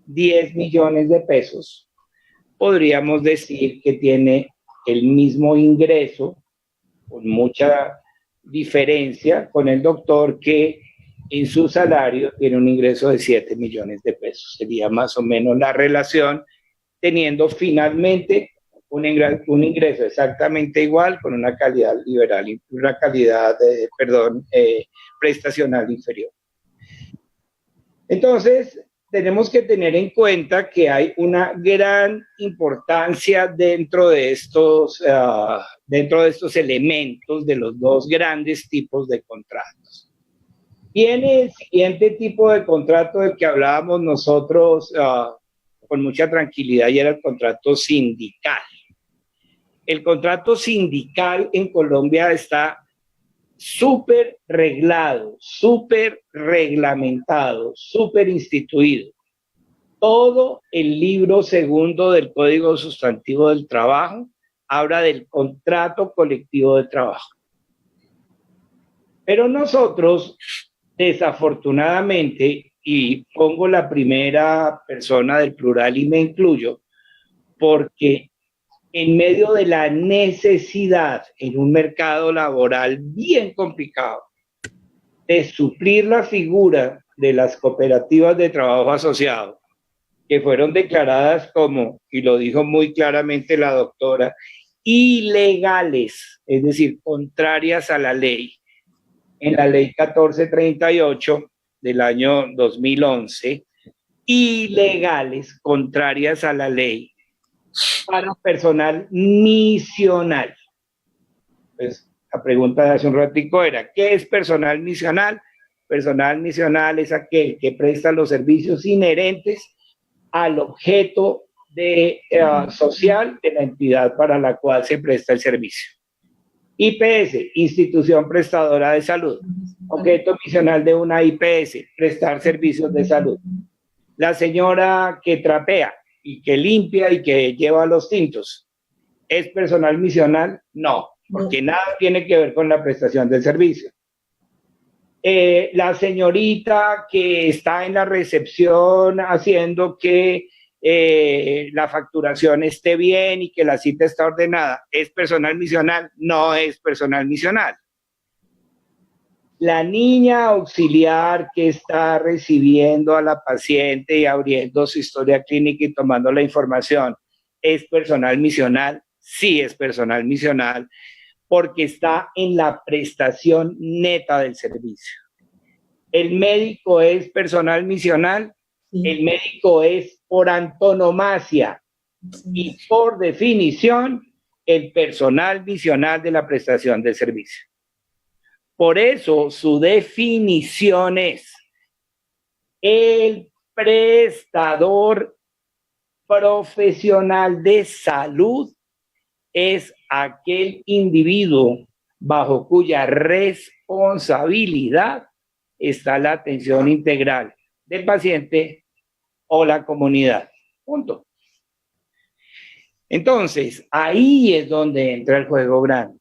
10 millones de pesos, podríamos decir que tiene el mismo ingreso, con mucha diferencia, con el doctor que en su salario tiene un ingreso de 7 millones de pesos. Sería más o menos la relación, teniendo finalmente un ingreso exactamente igual con una calidad liberal, una calidad, prestacional inferior. Entonces, tenemos que tener en cuenta que hay una gran importancia dentro de estos elementos de los dos grandes tipos de contratos. Viene el siguiente tipo de contrato del que hablábamos nosotros con mucha tranquilidad, y era el contrato sindical. El contrato sindical en Colombia está súper reglado, súper reglamentado, súper instituido. Todo el libro segundo del Código Sustantivo del Trabajo habla del contrato colectivo de trabajo. Pero nosotros, desafortunadamente, y pongo la primera persona del plural y me incluyo, porque en medio de la necesidad en un mercado laboral bien complicado de suplir la figura de las cooperativas de trabajo asociado, que fueron declaradas como, y lo dijo muy claramente la doctora, ilegales, es decir, contrarias a la ley, en la ley 1438 del año 2011, ilegales, contrarias a la ley, para personal misional. Pues la pregunta de hace un ratico era, ¿qué es personal misional? Personal misional es aquel que presta los servicios inherentes al objeto social de la entidad para la cual se presta el servicio. IPS, institución prestadora de salud. Objeto misional de una IPS, prestar servicios de salud. La señora que trapea y que limpia y que lleva los tintos, ¿es personal misional? No, porque nada tiene que ver con la prestación del servicio. La señorita que está en la recepción haciendo que la facturación esté bien y que la cita está ordenada, ¿es personal misional? No es personal misional. La niña auxiliar que está recibiendo a la paciente y abriendo su historia clínica y tomando la información, ¿es personal misional? Sí es personal misional, porque está en la prestación neta del servicio. ¿El médico es personal misional? Sí. El médico es por antonomasia y por definición el personal misional de la prestación del servicio. Por eso su definición es el prestador profesional de salud es aquel individuo bajo cuya responsabilidad está la atención integral del paciente o la comunidad. Punto. Entonces, ahí es donde entra el juego grande.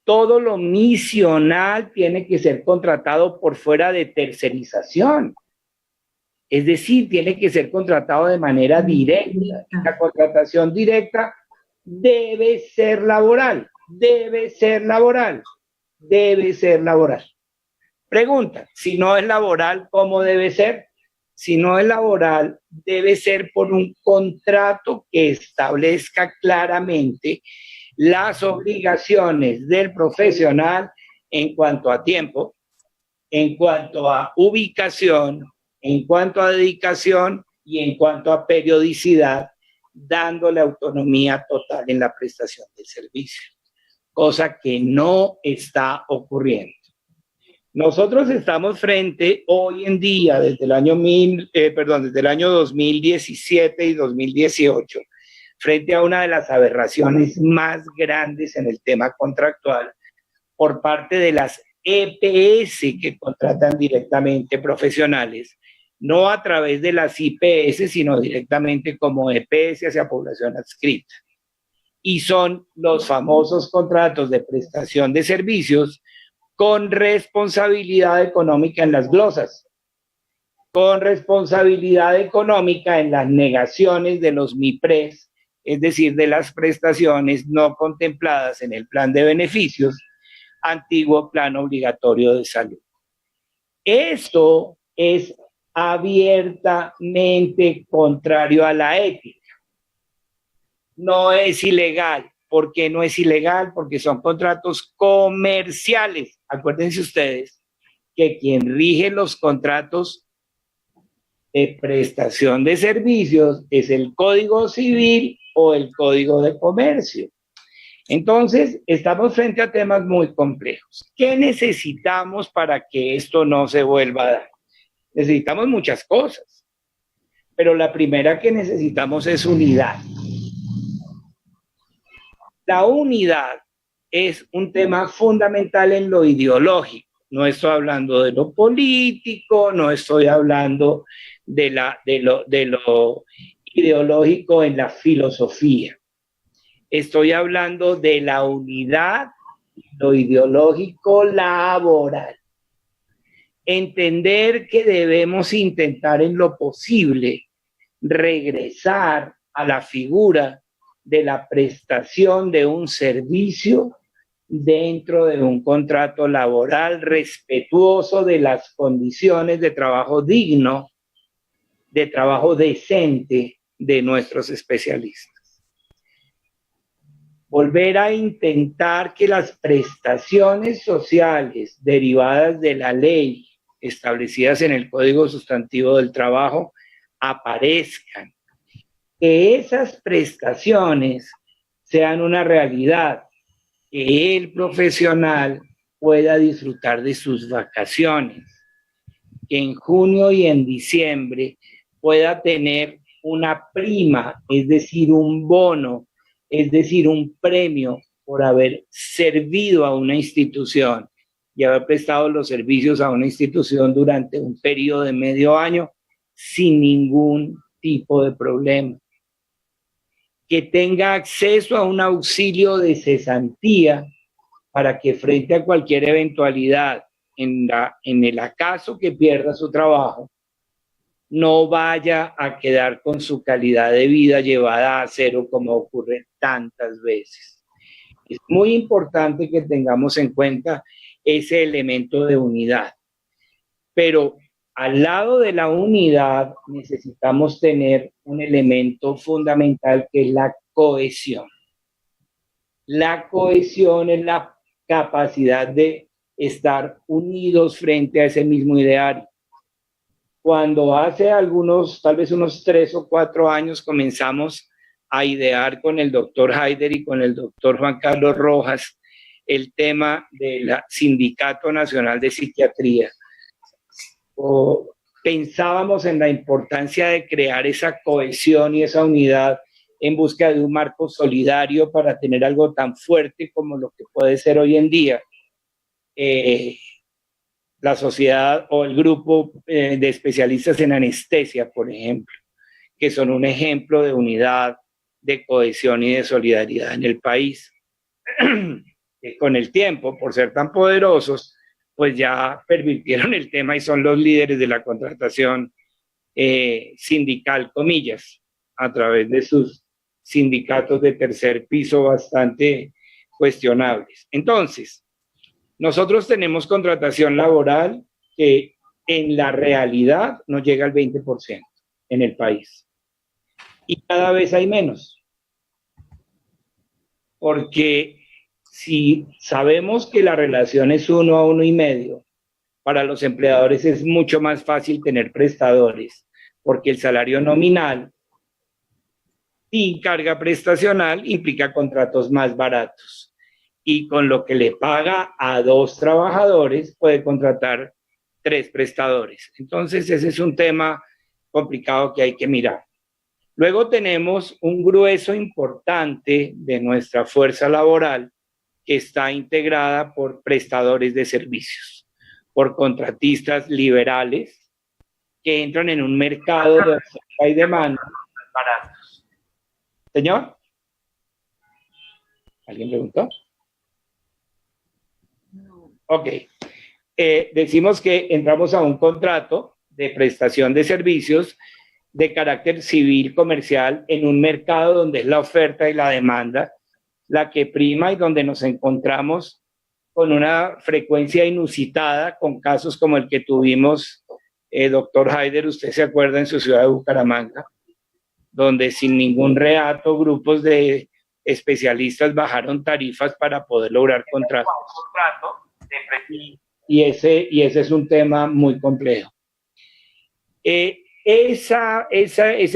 Todo lo misional tiene que ser contratado por fuera de tercerización. Es decir, tiene que ser contratado de manera directa. La contratación directa debe ser laboral, debe ser laboral, debe ser laboral. Pregunta, si no es laboral, ¿cómo debe ser? Si no es laboral, debe ser por un contrato que establezca claramente las obligaciones del profesional en cuanto a tiempo, en cuanto a ubicación, en cuanto a dedicación y en cuanto a periodicidad, dándole autonomía total en la prestación del servicio, cosa que no está ocurriendo. Nosotros estamos frente hoy en día, desde el año 2017 y 2018, frente a una de las aberraciones más grandes en el tema contractual por parte de las EPS que contratan directamente profesionales, no a través de las IPS, sino directamente como EPS hacia población adscrita. Y son los famosos contratos de prestación de servicios con responsabilidad económica en las glosas, con responsabilidad económica en las negaciones de los MIPRES, es decir, de las prestaciones no contempladas en el plan de beneficios, antiguo plan obligatorio de salud. Esto es abiertamente contrario a la ética. No es ilegal. ¿Por qué no es ilegal? Porque son contratos comerciales. Acuérdense ustedes que quien rige los contratos de prestación de servicios es el Código Civil o el Código de Comercio. Entonces, estamos frente a temas muy complejos. ¿Qué necesitamos para que esto no se vuelva a dar? Necesitamos muchas cosas, pero la primera que necesitamos es unidad. La unidad es un tema fundamental en lo ideológico. No estoy hablando de lo político, no estoy hablando de lo ideológico en la filosofía. Estoy hablando de la unidad, lo ideológico laboral. Entender que debemos intentar en lo posible regresar a la figura de la prestación de un servicio dentro de un contrato laboral respetuoso de las condiciones de trabajo digno, de trabajo decente de nuestros especialistas. Volver a intentar que las prestaciones sociales derivadas de la ley establecidas en el Código Sustantivo del Trabajo aparezcan. Que esas prestaciones sean una realidad, que el profesional pueda disfrutar de sus vacaciones, que en junio y en diciembre pueda tener una prima, es decir, un bono, es decir, un premio por haber servido a una institución y haber prestado los servicios a una institución durante un periodo de medio año sin ningún tipo de problema. Que tenga acceso a un auxilio de cesantía para que frente a cualquier eventualidad en el acaso que pierda su trabajo, no vaya a quedar con su calidad de vida llevada a cero como ocurre tantas veces. Es muy importante que tengamos en cuenta ese elemento de unidad, pero al lado de la unidad necesitamos tener un elemento fundamental que es la cohesión. La cohesión es la capacidad de estar unidos frente a ese mismo ideario. Cuando hace algunos, tal vez unos 3 o 4 años, comenzamos a idear con el doctor Haider y con el doctor Juan Carlos Rojas el tema del Sindicato Nacional de Psiquiatría, pensábamos en la importancia de crear esa cohesión y esa unidad en busca de un marco solidario para tener algo tan fuerte como lo que puede ser hoy en día la sociedad o el grupo de especialistas en anestesia, por ejemplo, que son un ejemplo de unidad, de cohesión y de solidaridad en el país. Que con el tiempo, por ser tan poderosos, pues ya permitieron el tema y son los líderes de la contratación sindical, comillas, a través de sus sindicatos de tercer piso bastante cuestionables. Entonces, nosotros tenemos contratación laboral que en la realidad no llega al 20% en el país. Y cada vez hay menos. Porque si sabemos que la relación es 1 a 1,5, para los empleadores es mucho más fácil tener prestadores, porque el salario nominal sin carga prestacional implica contratos más baratos. Y con lo que le paga a 2 trabajadores puede contratar 3 prestadores. Entonces ese es un tema complicado que hay que mirar. Luego tenemos un grueso importante de nuestra fuerza laboral que está integrada por prestadores de servicios, por contratistas liberales que entran en un mercado de oferta y demanda más baratos. ¿Señor? ¿Alguien preguntó? No. Ok. Decimos que entramos a un contrato de prestación de servicios de carácter civil comercial en un mercado donde es la oferta y la demanda la que prima y donde nos encontramos con una frecuencia inusitada, con casos como el que tuvimos, doctor Haider, usted se acuerda, en su ciudad de Bucaramanga, donde sin ningún reato grupos de especialistas bajaron tarifas para poder lograr contratos. Y ese es un tema muy complejo. Ese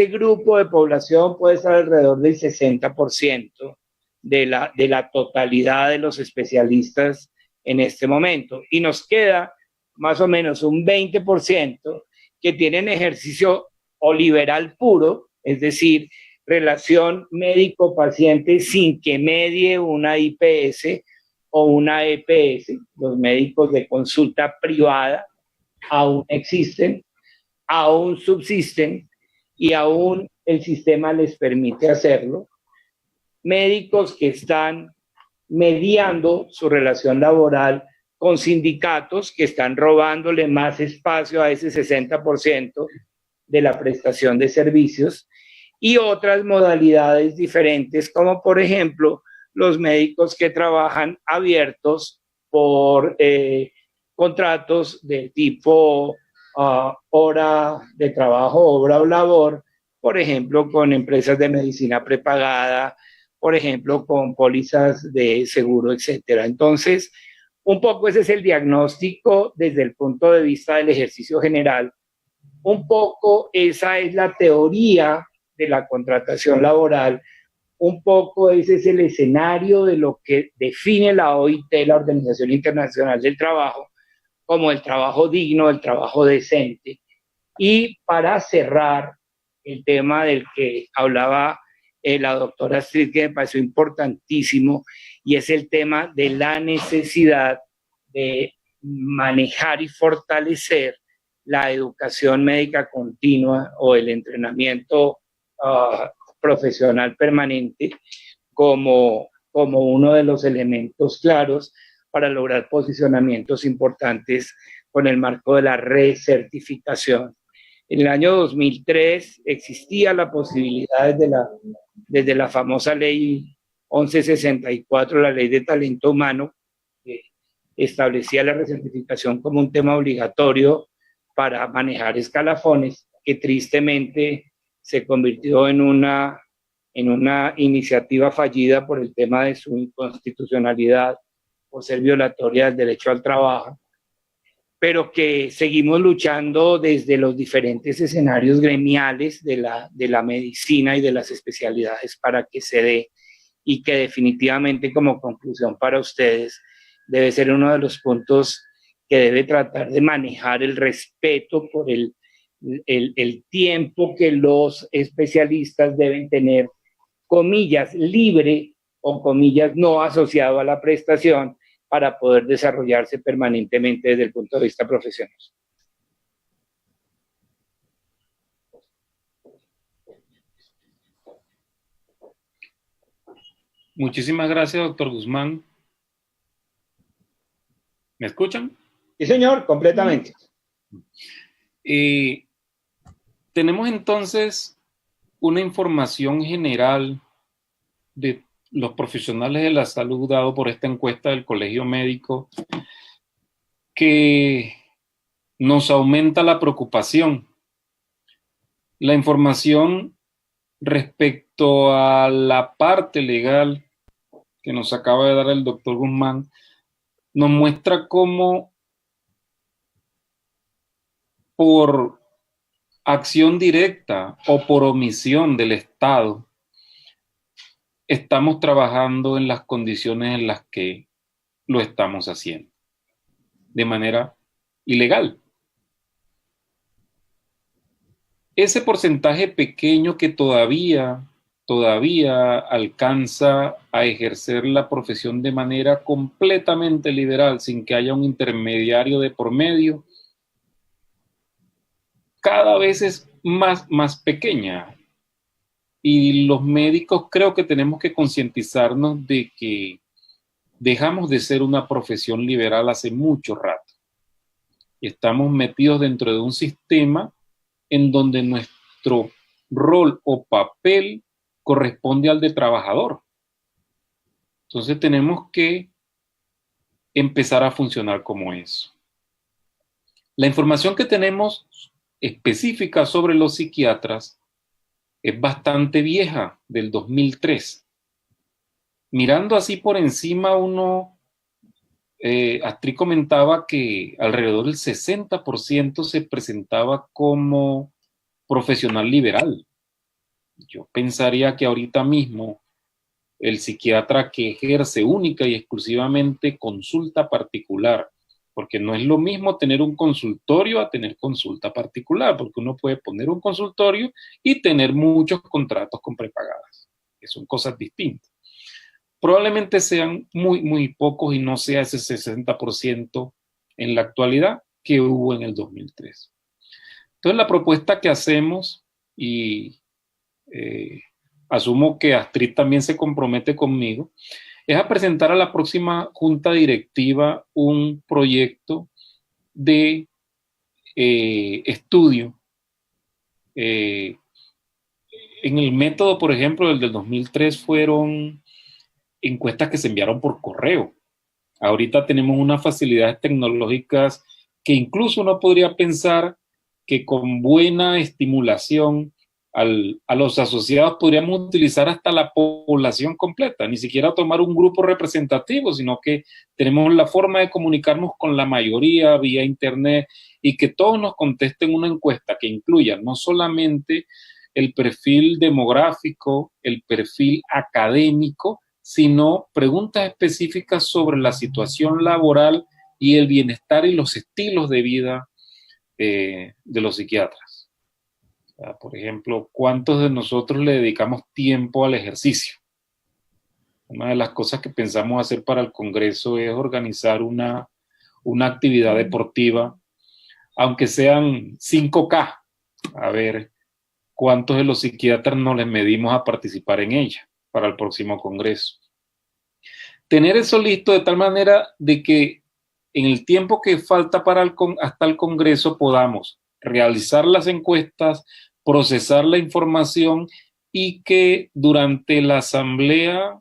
grupo de población puede estar alrededor del 60% de la totalidad de los especialistas en este momento. Y nos queda más o menos un 20% que tienen ejercicio o liberal puro, es decir, relación médico-paciente sin que medie una IPS o una EPS. Los médicos de consulta privada aún existen, aún subsisten y aún el sistema les permite hacerlo. Médicos que están mediando su relación laboral con sindicatos que están robándole más espacio a ese 60% de la prestación de servicios, y otras modalidades diferentes, como por ejemplo los médicos que trabajan abiertos por contratos de tipo hora de trabajo, obra o labor, por ejemplo con empresas de medicina prepagada, por ejemplo con pólizas de seguro, etcétera. Entonces, un poco ese es el diagnóstico desde el punto de vista del ejercicio general. Un poco esa es la teoría de la contratación laboral. Un poco ese es el escenario de lo que define la OIT, la Organización Internacional del Trabajo, como el trabajo digno, el trabajo decente. Y para cerrar el tema del que hablaba la doctora Astrid, que me pareció importantísimo, y es el tema de la necesidad de manejar y fortalecer la educación médica continua o el entrenamiento profesional permanente como uno de los elementos claros para lograr posicionamientos importantes con el marco de la recertificación. En el año 2003 existía la posibilidad desde la famosa ley 1164, la ley de talento humano, que establecía la recertificación como un tema obligatorio para manejar escalafones, que tristemente se convirtió en una iniciativa fallida por el tema de su inconstitucionalidad, por ser violatoria del derecho al trabajo, pero que seguimos luchando desde los diferentes escenarios gremiales de la medicina y de las especialidades para que se dé, y que definitivamente, como conclusión para ustedes, debe ser uno de los puntos que debe tratar de manejar el respeto por el tiempo que los especialistas deben tener, comillas, libre o comillas no asociado a la prestación, para poder desarrollarse permanentemente desde el punto de vista profesional. Muchísimas gracias, doctor Guzmán. ¿Me escuchan? Sí, señor, completamente. Tenemos entonces una información general de los profesionales de la salud dado por esta encuesta del Colegio Médico que nos aumenta la preocupación. La información respecto a la parte legal que nos acaba de dar el doctor Guzmán nos muestra cómo por acción directa o por omisión del Estado, estamos trabajando en las condiciones en las que lo estamos haciendo, de manera ilegal. Ese porcentaje pequeño que todavía alcanza a ejercer la profesión de manera completamente liberal, sin que haya un intermediario de por medio, cada vez es más pequeña. Y los médicos creo que tenemos que concientizarnos de que dejamos de ser una profesión liberal hace mucho rato. Y estamos metidos dentro de un sistema en donde nuestro rol o papel corresponde al de trabajador. Entonces tenemos que empezar a funcionar como eso. La información que tenemos específica sobre los psiquiatras es bastante vieja, del 2003. Mirando así por encima, Astrid comentaba que alrededor del 60% se presentaba como profesional liberal. Yo pensaría que ahorita mismo el psiquiatra que ejerce única y exclusivamente consulta particular, porque no es lo mismo tener un consultorio a tener consulta particular, porque uno puede poner un consultorio y tener muchos contratos con prepagadas, que son cosas distintas. Probablemente sean muy pocos y no sea ese 60% en la actualidad que hubo en el 2003. Entonces la propuesta que hacemos, y asumo que Astrid también se compromete conmigo, es a presentar a la próxima junta directiva un proyecto de estudio. En el método, por ejemplo, el del 2003 fueron encuestas que se enviaron por correo. Ahorita tenemos unas facilidades tecnológicas que incluso uno podría pensar que con buena estimulación a los asociados podríamos utilizar hasta la población completa, ni siquiera tomar un grupo representativo, sino que tenemos la forma de comunicarnos con la mayoría vía internet y que todos nos contesten una encuesta que incluya no solamente el perfil demográfico, el perfil académico, sino preguntas específicas sobre la situación laboral y el bienestar y los estilos de vida de los psiquiatras. O sea, por ejemplo, ¿cuántos de nosotros le dedicamos tiempo al ejercicio? Una de las cosas que pensamos hacer para el Congreso es organizar una actividad deportiva, aunque sean 5K, a ver cuántos de los psiquiatras nos les medimos a participar en ella para el próximo Congreso. Tener eso listo de tal manera de que en el tiempo que falta hasta el Congreso podamos realizar las encuestas, procesar la información y que durante la asamblea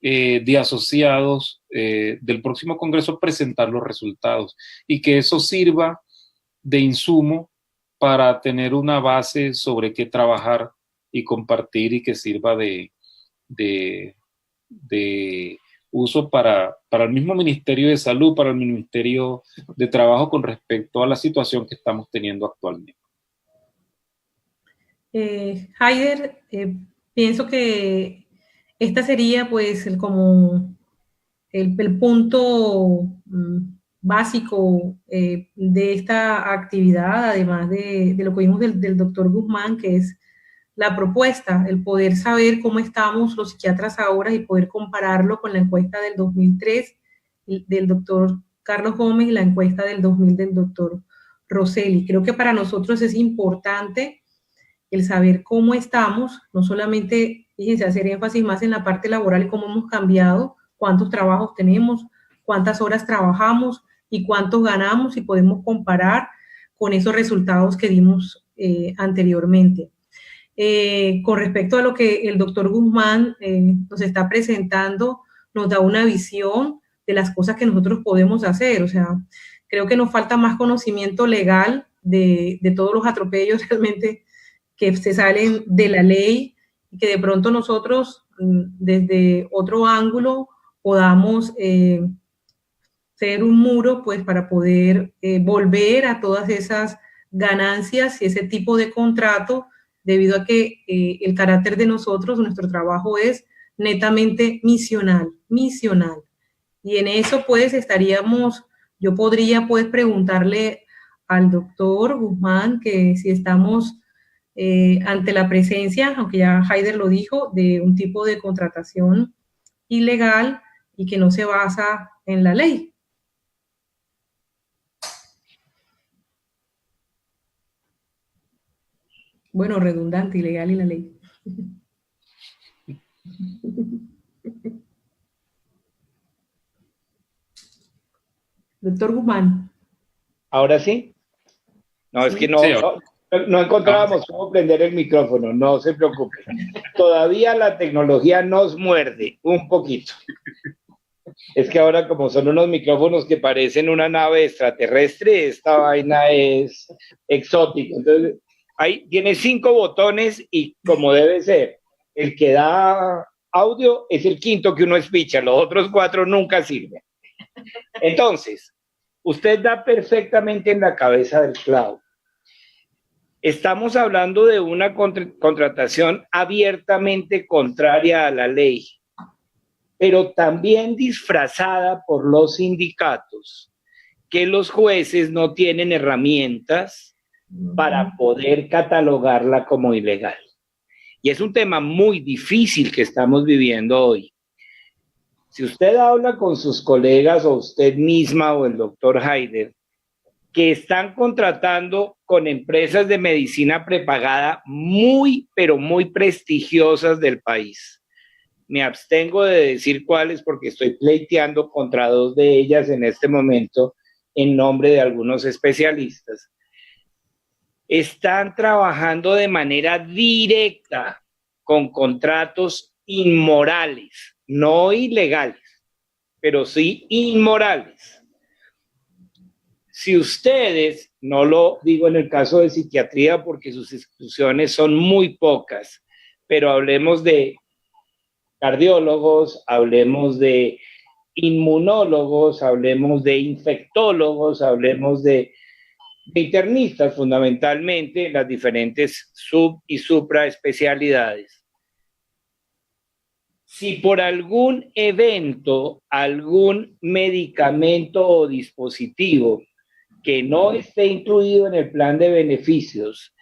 de asociados del próximo Congreso presentar los resultados y que eso sirva de insumo para tener una base sobre qué trabajar y compartir y que sirva de uso para el mismo Ministerio de Salud, para el Ministerio de Trabajo con respecto a la situación que estamos teniendo actualmente. Haider, pienso que esta sería pues como el punto básico de esta actividad, además de lo que vimos del doctor Guzmán, que es la propuesta, el poder saber cómo estamos los psiquiatras ahora y poder compararlo con la encuesta del 2003 del doctor Carlos Gómez y la encuesta del 2000 del doctor Rosselli. Creo que para nosotros es importante el saber cómo estamos, no solamente, fíjense, hacer énfasis más en la parte laboral y cómo hemos cambiado, cuántos trabajos tenemos, cuántas horas trabajamos y cuántos ganamos y podemos comparar con esos resultados que dimos anteriormente. Con respecto a lo que el doctor Guzmán nos está presentando, nos da una visión de las cosas que nosotros podemos hacer. O sea, creo que nos falta más conocimiento legal de todos los atropellos realmente que se salen de la ley y que de pronto nosotros desde otro ángulo podamos ser un muro pues para poder volver a todas esas ganancias y ese tipo de contrato, debido a que el carácter de nosotros, nuestro trabajo es netamente misional. Y en eso pues yo podría pues preguntarle al doctor Guzmán que si estamos ante la presencia, aunque ya Haider lo dijo, de un tipo de contratación ilegal y que no se basa en la ley. Bueno, redundante, ilegal y la ley. Doctor Guzmán. ¿Ahora sí? No, sí. Es que no encontrábamos cómo prender el micrófono, no se preocupe. Todavía la tecnología nos muerde un poquito. Es que ahora, como son unos micrófonos que parecen una nave extraterrestre, esta vaina es exótica. Entonces, ahí tiene 5 botones y como debe ser, el que da audio es el quinto que uno espicha, los otros 4 nunca sirven. Entonces, usted da perfectamente en la cabeza del clavo. Estamos hablando de una contratación abiertamente contraria a la ley, pero también disfrazada por los sindicatos, que los jueces no tienen herramientas para poder catalogarla como ilegal. Y es un tema muy difícil que estamos viviendo hoy. Si usted habla con sus colegas o usted misma o el doctor Haider, que están contratando con empresas de medicina prepagada muy, pero muy prestigiosas del país. Me abstengo de decir cuáles porque estoy pleiteando contra 2 de ellas en este momento en nombre de algunos especialistas. Están trabajando de manera directa con contratos inmorales, no ilegales, pero sí inmorales. Si ustedes, no lo digo en el caso de psiquiatría porque sus instituciones son muy pocas, pero hablemos de cardiólogos, hablemos de inmunólogos, hablemos de infectólogos, hablemos de internistas fundamentalmente, las diferentes sub- y supraespecialidades. Si por algún evento, algún medicamento o dispositivo que no esté incluido en el plan de beneficios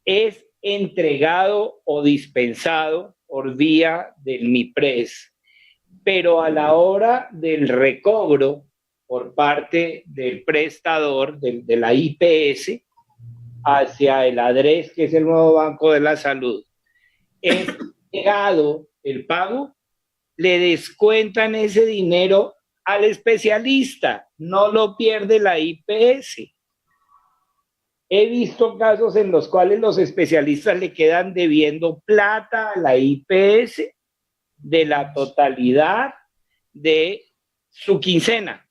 es entregado o dispensado por vía del MIPRES, pero a la hora del recobro por parte del prestador, de la IPS, hacia el ADRES, que es el nuevo Banco de la Salud, es llegado el pago, le descuentan ese dinero al especialista, no lo pierde la IPS. He visto casos en los cuales los especialistas le quedan debiendo plata a la IPS de la totalidad de su quincena.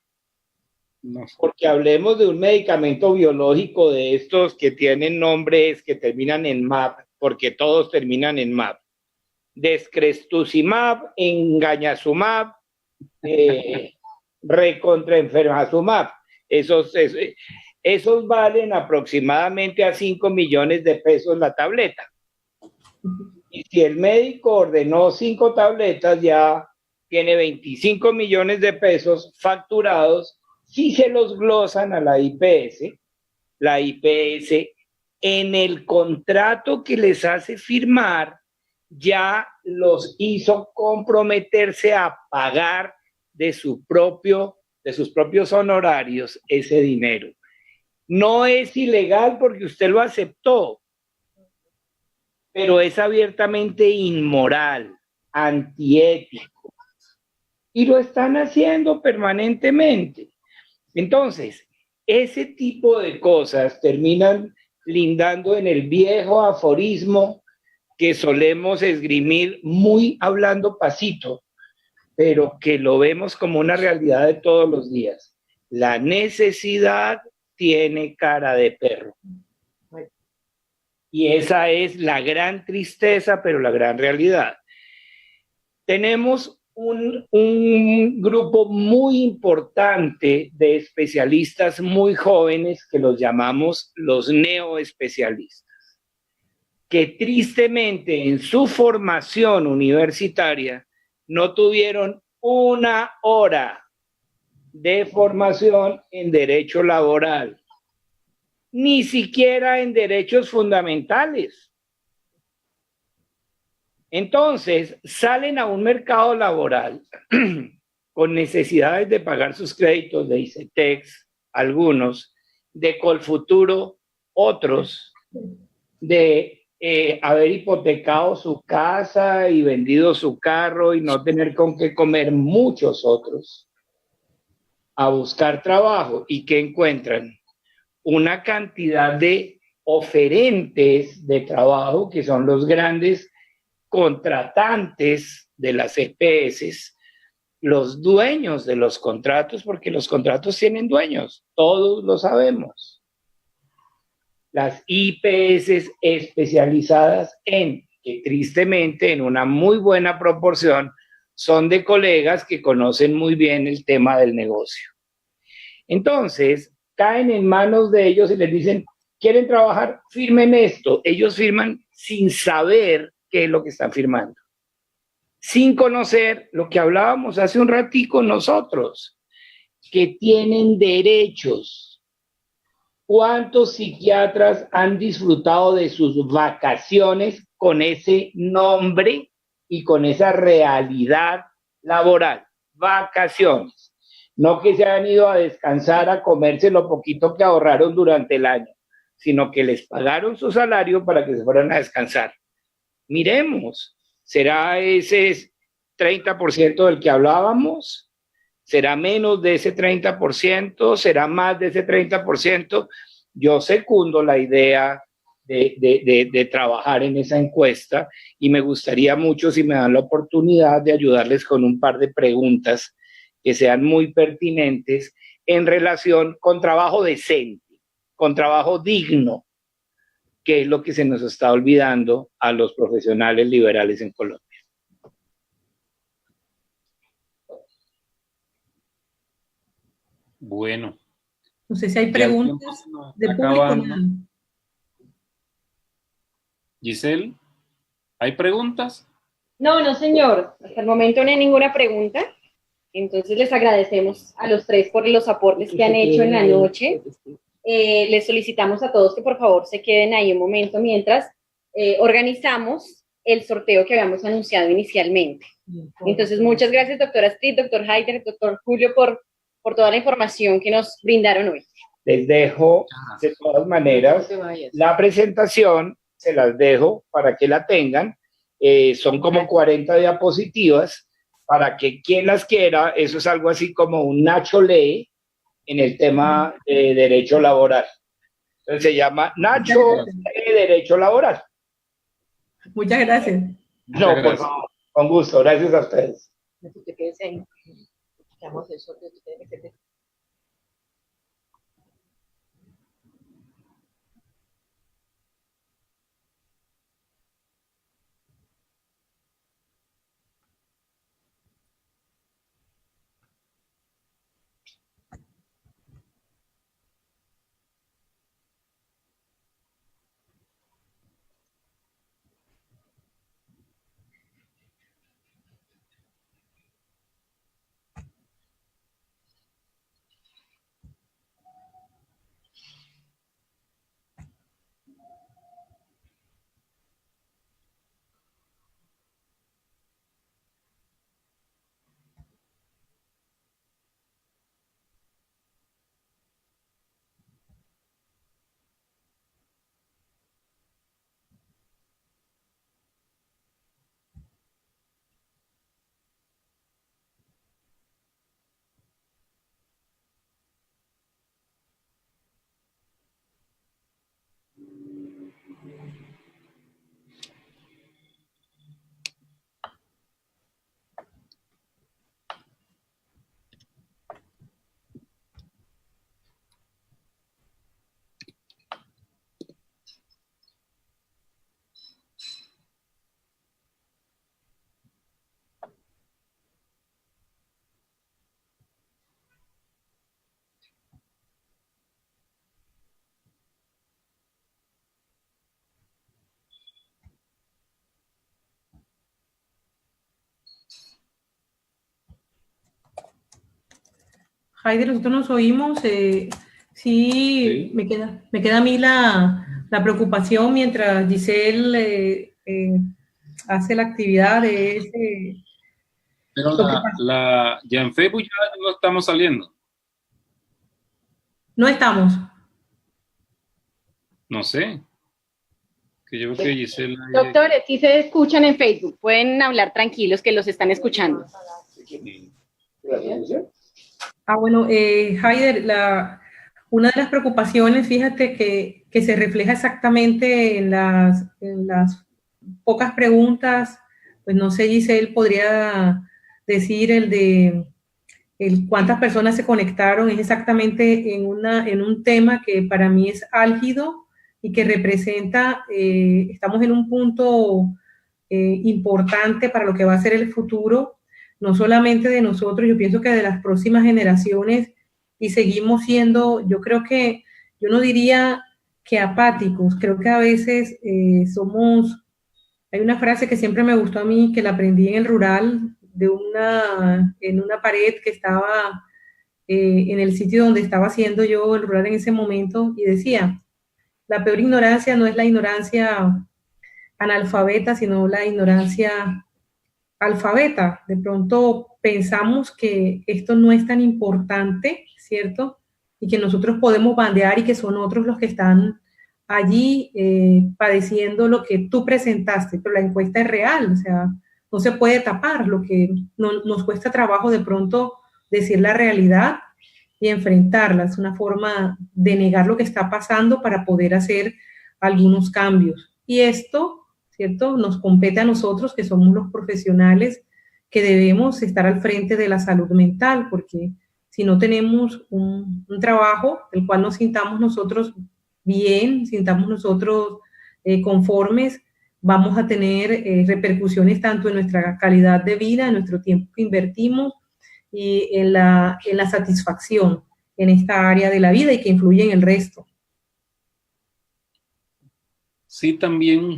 No. Porque hablemos de un medicamento biológico de estos que tienen nombres que terminan en MAP, porque todos terminan en MAP. Descrestuzumab, engañazumab, recontraenfermazumab. Esos valen aproximadamente a 5 millones de pesos la tableta. Y si el médico ordenó 5 tabletas, ya tiene 25 millones de pesos facturados. Si se los glosan a la IPS en el contrato que les hace firmar, ya los hizo comprometerse a pagar de sus propios honorarios ese dinero. No es ilegal porque usted lo aceptó, pero es abiertamente inmoral, antiético, y lo están haciendo permanentemente. Entonces, ese tipo de cosas terminan lindando en el viejo aforismo que solemos esgrimir muy hablando pasito, pero que lo vemos como una realidad de todos los días. La necesidad tiene cara de perro. Y esa es la gran tristeza, pero la gran realidad. Tenemos un grupo muy importante de especialistas muy jóvenes que los llamamos los neoespecialistas, que tristemente en su formación universitaria no tuvieron una hora de formación en derecho laboral, ni siquiera en derechos fundamentales. Entonces, salen a un mercado laboral con necesidades de pagar sus créditos de ICETEX, algunos, de Colfuturo, otros, de haber hipotecado su casa y vendido su carro y no tener con qué comer, muchos otros, a buscar trabajo. ¿Y qué encuentran? Una cantidad de oferentes de trabajo que son los grandes contratantes de las EPS, los dueños de los contratos, porque los contratos tienen dueños, todos lo sabemos. Las IPS especializadas en, que tristemente en una muy buena proporción, son de colegas que conocen muy bien el tema del negocio. Entonces, caen en manos de ellos y les dicen, ¿quieren trabajar? Firmen esto. Ellos firman sin saber qué es lo que están firmando, sin conocer lo que hablábamos hace un ratico nosotros, que tienen derechos. ¿Cuántos psiquiatras han disfrutado de sus vacaciones con ese nombre y con esa realidad laboral? Vacaciones. No que se han ido a descansar, a comerse lo poquito que ahorraron durante el año, sino que les pagaron su salario para que se fueran a descansar. Miremos, ¿será ese 30% del que hablábamos? ¿Será menos de ese 30%? ¿Será más de ese 30%? Yo secundo la idea de trabajar en esa encuesta y me gustaría mucho, si me dan la oportunidad, de ayudarles con un par de preguntas que sean muy pertinentes en relación con trabajo decente, con trabajo digno, que es lo que se nos está olvidando a los profesionales liberales en Colombia. Bueno. No sé si hay preguntas de público. Giselle, ¿hay preguntas? No, no, señor. Hasta el momento no hay ninguna pregunta. Entonces les agradecemos a los tres por los aportes que han hecho en la noche. Les solicitamos a todos que por favor se queden ahí un momento mientras organizamos el sorteo que habíamos anunciado inicialmente. Entonces, muchas gracias, doctora Astrid, doctor Haider, doctor Julio, por toda la información que nos brindaron hoy. Les dejo, de todas maneras, la presentación, se las dejo para que la tengan. Son como 40 diapositivas para que quien las quiera, eso es algo así como un Nacho lee en el tema de derecho laboral. Entonces se llama Nacho lee derecho laboral. Muchas gracias. No, por favor, con gusto, gracias a ustedes. Heider, nosotros nos oímos. Sí, me queda a mí la preocupación mientras Giselle hace la actividad de ese... Pero ya en Facebook ya no estamos saliendo. No estamos. No sé. Que yo creo que Giselle... Doctores, sí se escuchan en Facebook. Pueden hablar tranquilos que los están escuchando. Bueno, Heider, una de las preocupaciones, fíjate que se refleja exactamente en las pocas preguntas, pues no sé, Giselle podría decir cuántas personas se conectaron, es exactamente en un tema que para mí es álgido y que representa, estamos en un punto importante para lo que va a ser el futuro, no solamente de nosotros, yo pienso que de las próximas generaciones, y seguimos siendo, yo creo que, yo no diría que apáticos, creo que a veces hay una frase que siempre me gustó a mí, que la aprendí en el rural, en una pared que estaba en el sitio donde estaba haciendo yo el rural en ese momento, y decía, la peor ignorancia no es la ignorancia analfabeta, sino la ignorancia alfabeta. De pronto pensamos que esto no es tan importante, ¿cierto? Y que nosotros podemos bandear y que son otros los que están allí padeciendo lo que tú presentaste, pero la encuesta es real, o sea, no se puede tapar lo que nos cuesta trabajo de pronto decir la realidad y enfrentarla. Es una forma de negar lo que está pasando para poder hacer algunos cambios. Y esto, ¿cierto?, nos compete a nosotros, que somos los profesionales que debemos estar al frente de la salud mental, porque si no tenemos un trabajo del cual nos sintamos nosotros bien, sintamos nosotros conformes, vamos a tener repercusiones tanto en nuestra calidad de vida, en nuestro tiempo que invertimos y en la satisfacción en esta área de la vida y que influye en el resto. Sí, también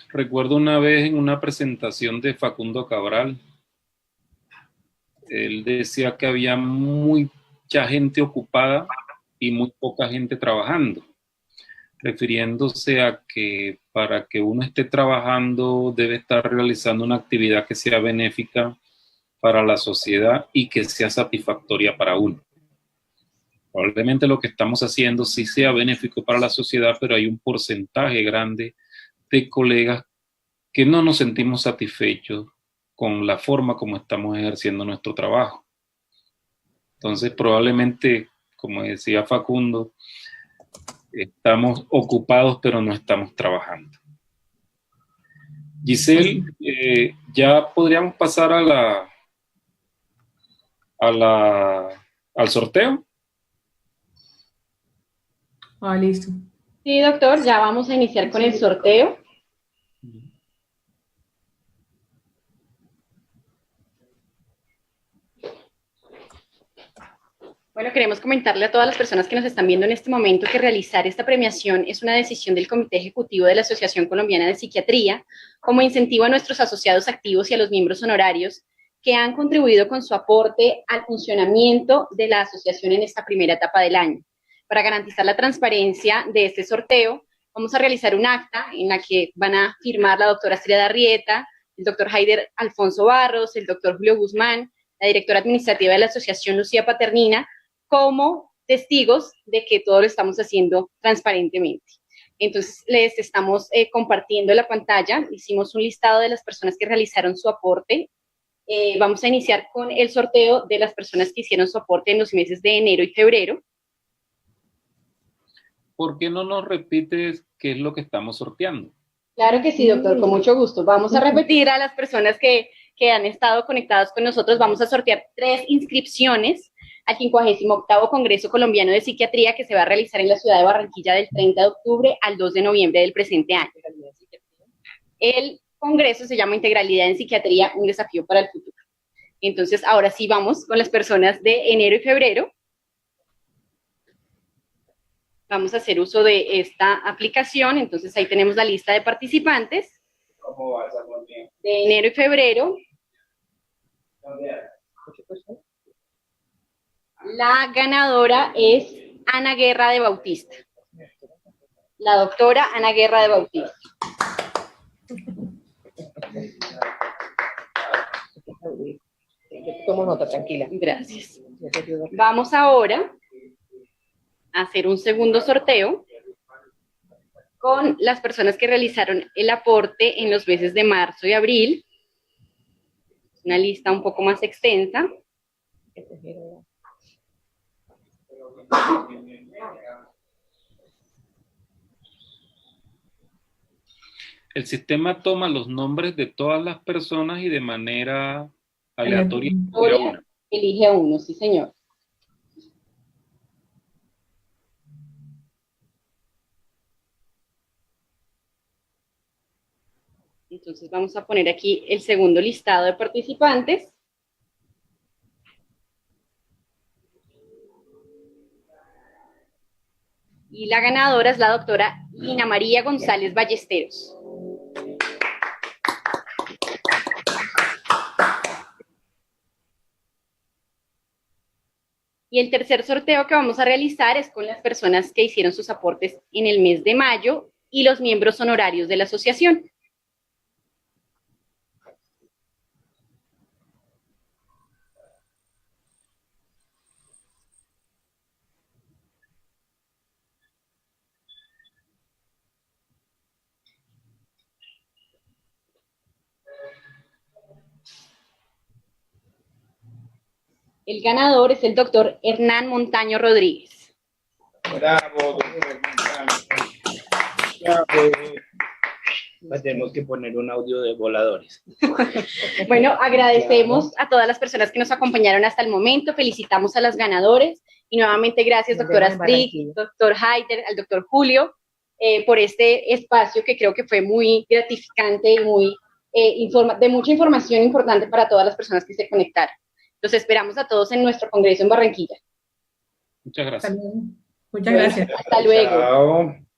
recuerdo una vez en una presentación de Facundo Cabral, él decía que había mucha gente ocupada y muy poca gente trabajando, refiriéndose a que para que uno esté trabajando debe estar realizando una actividad que sea benéfica para la sociedad y que sea satisfactoria para uno. Probablemente lo que estamos haciendo sí sea benéfico para la sociedad, pero hay un porcentaje grande de colegas que no nos sentimos satisfechos con la forma como estamos ejerciendo nuestro trabajo. Entonces, probablemente, como decía Facundo, estamos ocupados, pero no estamos trabajando. Giselle, ya podríamos pasar al sorteo. Listo. Sí, doctor, ya vamos a iniciar con el sorteo. Bueno, queremos comentarle a todas las personas que nos están viendo en este momento que realizar esta premiación es una decisión del Comité Ejecutivo de la Asociación Colombiana de Psiquiatría como incentivo a nuestros asociados activos y a los miembros honorarios que han contribuido con su aporte al funcionamiento de la asociación en esta primera etapa del año. Para garantizar la transparencia de este sorteo, vamos a realizar un acta en la que van a firmar la doctora Estrella Arrieta, el doctor Heider Alfonso Barros, el doctor Julio Guzmán, la directora administrativa de la asociación Lucía Paternina, como testigos de que todo lo estamos haciendo transparentemente. Entonces, les estamos compartiendo la pantalla, hicimos un listado de las personas que realizaron su aporte. Vamos a iniciar con el sorteo de las personas que hicieron su aporte en los meses de enero y febrero. ¿Por qué no nos repites qué es lo que estamos sorteando? Claro que sí, doctor, con mucho gusto. Vamos a repetir a las personas que han estado conectadas con nosotros. Vamos a sortear 3 inscripciones al 58º Congreso Colombiano de Psiquiatría que se va a realizar en la ciudad de Barranquilla del 30 de octubre al 2 de noviembre del presente año. El congreso se llama Integralidad en Psiquiatría, un desafío para el futuro. Entonces, ahora sí vamos con las personas de enero y febrero. Vamos a hacer uso de esta aplicación, entonces ahí tenemos la lista de participantes. ¿Cómo vas a poner? De enero y febrero. La ganadora es Ana Guerra de Bautista. La doctora Ana Guerra de Bautista. Tomo nota, tranquila. Gracias. Vamos ahora a hacer un segundo sorteo con las personas que realizaron el aporte en los meses de marzo y abril. Una lista un poco más extensa. El sistema toma los nombres de todas las personas y de manera aleatoria Elige a uno, sí señor. Entonces vamos a poner aquí el segundo listado de participantes. Y la ganadora es la doctora Lina María González Ballesteros. Y el tercer sorteo que vamos a realizar es con las personas que hicieron sus aportes en el mes de mayo y los miembros honorarios de la asociación. El ganador es el doctor Hernán Montaño Rodríguez. Bravo, doctor Montaño. Bravo. Tenemos que poner un audio de voladores. Bueno, agradecemos a todas las personas que nos acompañaron hasta el momento, felicitamos a las ganadoras y nuevamente gracias, doctor Astrid, doctor Haider, al doctor Julio, por este espacio que creo que fue muy gratificante y muy de mucha información importante para todas las personas que se conectaron. Los esperamos a todos en nuestro congreso en Barranquilla. Muchas gracias. Muchas gracias. Hasta luego. Chao.